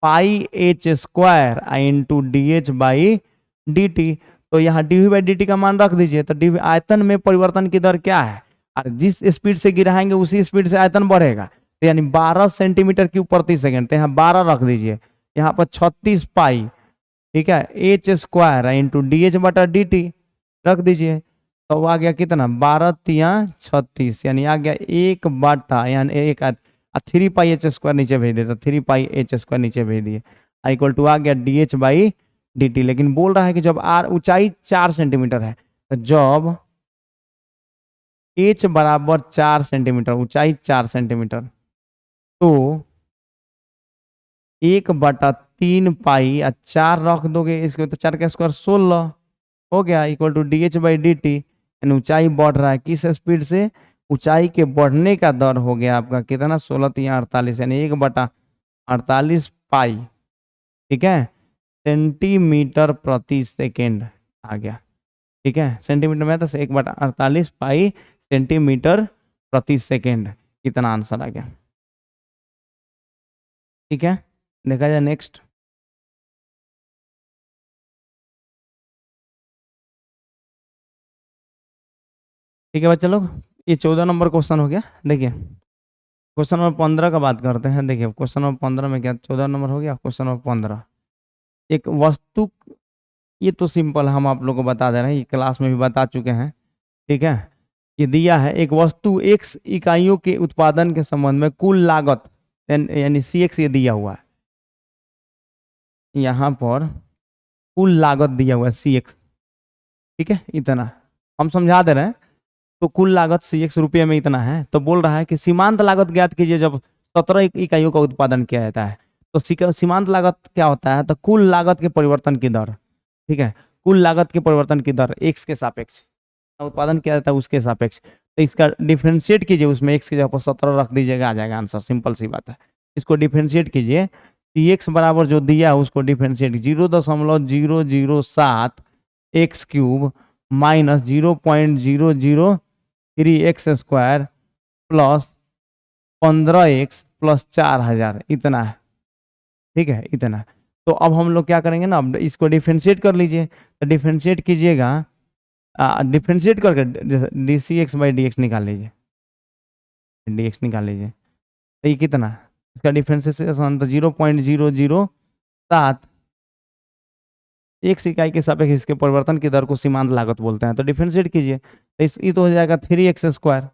पाई h² इंटू dh/dt। तो यहाँ dv/dt का मान रख दीजिए। तो dv आयतन में परिवर्तन की दर क्या है, और जिस स्पीड से गिराएंगे उसी स्पीड से आयतन बढ़ेगा, तो यानी 12 सेंटीमीटर क्यूब प्रति सेकंड। तो यहाँ 12 रख दीजिए, यहाँ पर 36 पाई, ठीक है, h² इंटू dh/dt रख दीजिए। तो आ गया कितना, 12×3 = 36, यानी आ गया 1/, यानी 3 पाई h² नीचे भेज दिया, तो 3 पाई h² नीचे भेज दिए, इक्वल टू आ गया dh/dt dt, लेकिन बोल रहा है कि जब r ऊंचाई 4 सेंटीमीटर है, तो जब h बराबर 4 सेंटीमीटर, ऊंचाई 4 सेंटीमीटर, तो 1/3 पाई 4 रख दोगे इसके, तो 4 का स्क्वायर 16 हो गया, इक्वल टू dh/dt। यानी ऊंचाई बढ़ रहा है किस स्पीड से, ऊंचाई के बढ़ने का दर हो गया आपका कितना, 16×3=48, यानी 1/48 पाई, ठीक है, सेंटीमीटर प्रति सेकेंड आ गया, ठीक है, सेंटीमीटर में तो 1/48 पाई सेंटीमीटर प्रति सेकेंड, कितना आंसर आ गया, ठीक है। देखा जाए नेक्स्ट, ठीक है बच्चे लोग, ये 14 नंबर क्वेश्चन हो गया। देखिए क्वेश्चन नंबर 15 का बात करते हैं। देखिए क्वेश्चन नंबर 15 में क्या, 14 नंबर हो गया, क्वेश्चन नंबर 15, एक वस्तु, ये तो सिंपल हम आप लोगों को बता दे रहे हैं, ये क्लास में भी बता चुके हैं, ठीक है। ये दिया है एक वस्तु x इकाइयों के उत्पादन के संबंध में कुल लागत यानी cx ये दिया हुआ है, यहाँ पर कुल लागत दिया हुआ है cx, ठीक है, इतना हम समझा दे रहे हैं। तो कुल लागत cx रुपये में इतना है, तो बोल रहा है कि सीमांत लागत ज्ञात कीजिए जब 17 इकाइयों का उत्पादन किया जाता है। तो सीमांत लागत क्या होता है, तो कुल लागत के परिवर्तन की दर, ठीक है, कुल लागत के परिवर्तन की दर x के सापेक्ष उत्पादन किया जाता है उसके सापेक्ष, तो इसका डिफरेंशिएट कीजिए, उसमें x की जगह पर 17 रख दीजिएगा, आ जाएगा आंसर, सिंपल सी बात है। इसको डिफरेंशिएट कीजिए, cx बराबर जो दिया है उसको differentiate 0.007 x cube minus 0.003 x square plus 15x plus 4000, इतना है, ठीक है, इतना। तो अब हम लोग क्या करेंगे ना, अब इसको डिफरेंशिएट कर लीजिए, तो डिफरेंशिएट कीजिएगा, डिफरेंशिएट करके dcx/dx निकाल लीजिए, dx निकाल लीजिए, तो ये कितना, इसका डिफरेंशिएशन तो 0.007 एक इकाई के सापेक्ष इसके परिवर्तन की दर को सीमांत लागत बोलते हैं। तो डिफरेंशिएट कीजिए, तो ये तो हो जाएगा 3x स्क्वायर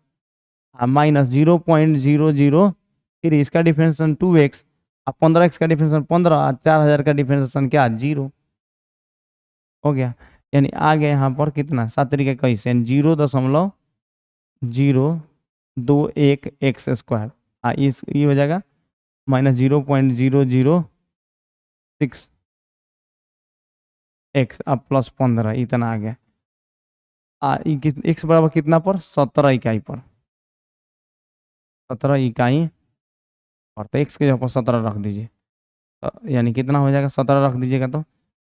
माइनस 0.003, इसका डिफरेंशिएशन 2x, 15x का डिफरेंशिएशन 15, 4000 का डिफरेंशिएशन क्या 0 हो गया, यानी आ गया यहाँ पर कितना 7 तरीके कैसे 0.021 एक्स स्क्वायर, इस ये हो जाएगा माइनस 0.006 एक्स अब प्लस 15, इतना आ गया। एक्स बराबर कितना पर 17 इकाई पर, 17 इकाई और, तो एक्स के जगह पर 17 रख दीजिए, तो यानी कितना हो जाएगा, 17 रख दीजिएगा तो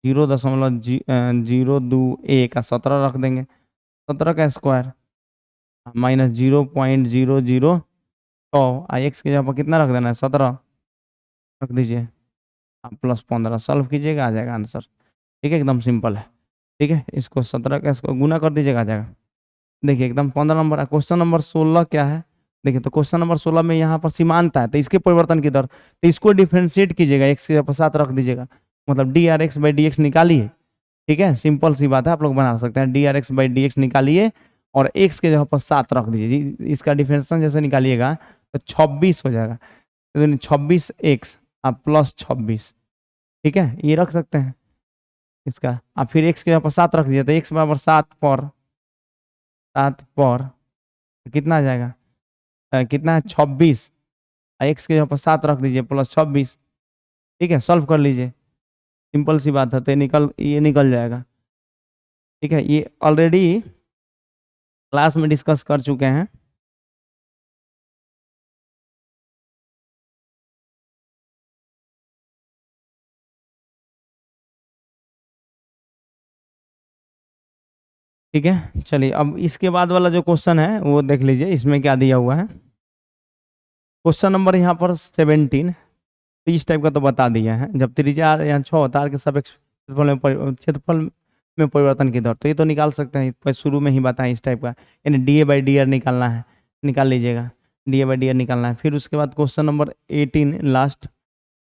0.021 का 17 रख देंगे, 17 का स्क्वायर माइनस 0.002, एक्स के जगह पर कितना रख देना है 17 रख दीजिए, प्लस 15, सॉल्व कीजिएगा आ जाएगा आंसर, ठीक है, एकदम सिंपल है, ठीक है। इसको 17 का इसको गुना कर दीजिएगा आ जाएगा। देखिए एकदम 15 नंबर। क्वेश्चन नंबर 16 क्या है, देखिए तो क्वेश्चन नंबर 16 में यहाँ पर सीमांत है, तो इसके परिवर्तन की दर, तो इसको डिफरेंशिएट कीजिएगा, एक्स के जगह पर 7 रख दीजिएगा, मतलब dRx/dx निकालिए, ठीक है, सिंपल सी बात है, आप लोग बना सकते हैं, dRx/dx निकालिए और x के जगह पर 7 रख दीजिए, इसका डिफरेंशिएशन जैसे निकालिएगा तो 26 हो जाएगा, तो 26x प्लस 26, ठीक है, ये रख सकते हैं इसका, आप फिर x के जगह पर 7 रख दीजिए, तो x बराबर 7 पर कितना आ जाएगा, कितना है 26, x के जगह पर 7 रख दीजिए प्लस 26, ठीक है, सॉल्व कर लीजिए, सिंपल सी बात है, तो ये निकल जाएगा, ठीक है, ये ऑलरेडी क्लास में डिस्कस कर चुके हैं। ठीक है, चलिए अब इसके बाद वाला जो क्वेश्चन है वो देख लीजिए, इसमें क्या दिया हुआ है। क्वेश्चन नंबर यहाँ पर 17, तो इस टाइप का तो बता दिया है, जब त्रिज्या यहाँ 6 तार के सापेक्ष क्षेत्रफल में परिवर्तन की दर, तो ये तो निकाल सकते हैं, शुरू में ही बताएं इस टाइप का, यानी dA/dr निकालना है, निकाल लीजिएगा, dA/dr निकालना है। फिर उसके बाद क्वेश्चन नंबर 18 लास्ट,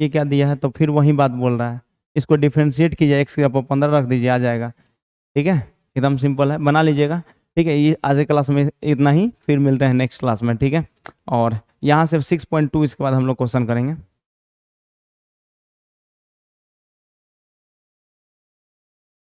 ये क्या दिया है, तो फिर वही बात बोल रहा है, इसको डिफ्रेंशिएट कीजिए, एक्स के ऊपर 15 रख दीजिए, आ जाएगा, ठीक है, एकदम सिंपल है, बना लीजिएगा, ठीक है। ये आज के क्लास में इतना ही, फिर मिलते हैं नेक्स्ट क्लास में, ठीक है। और यहाँ से 6.2 इसके बाद हम लोग क्वेश्चन करेंगे।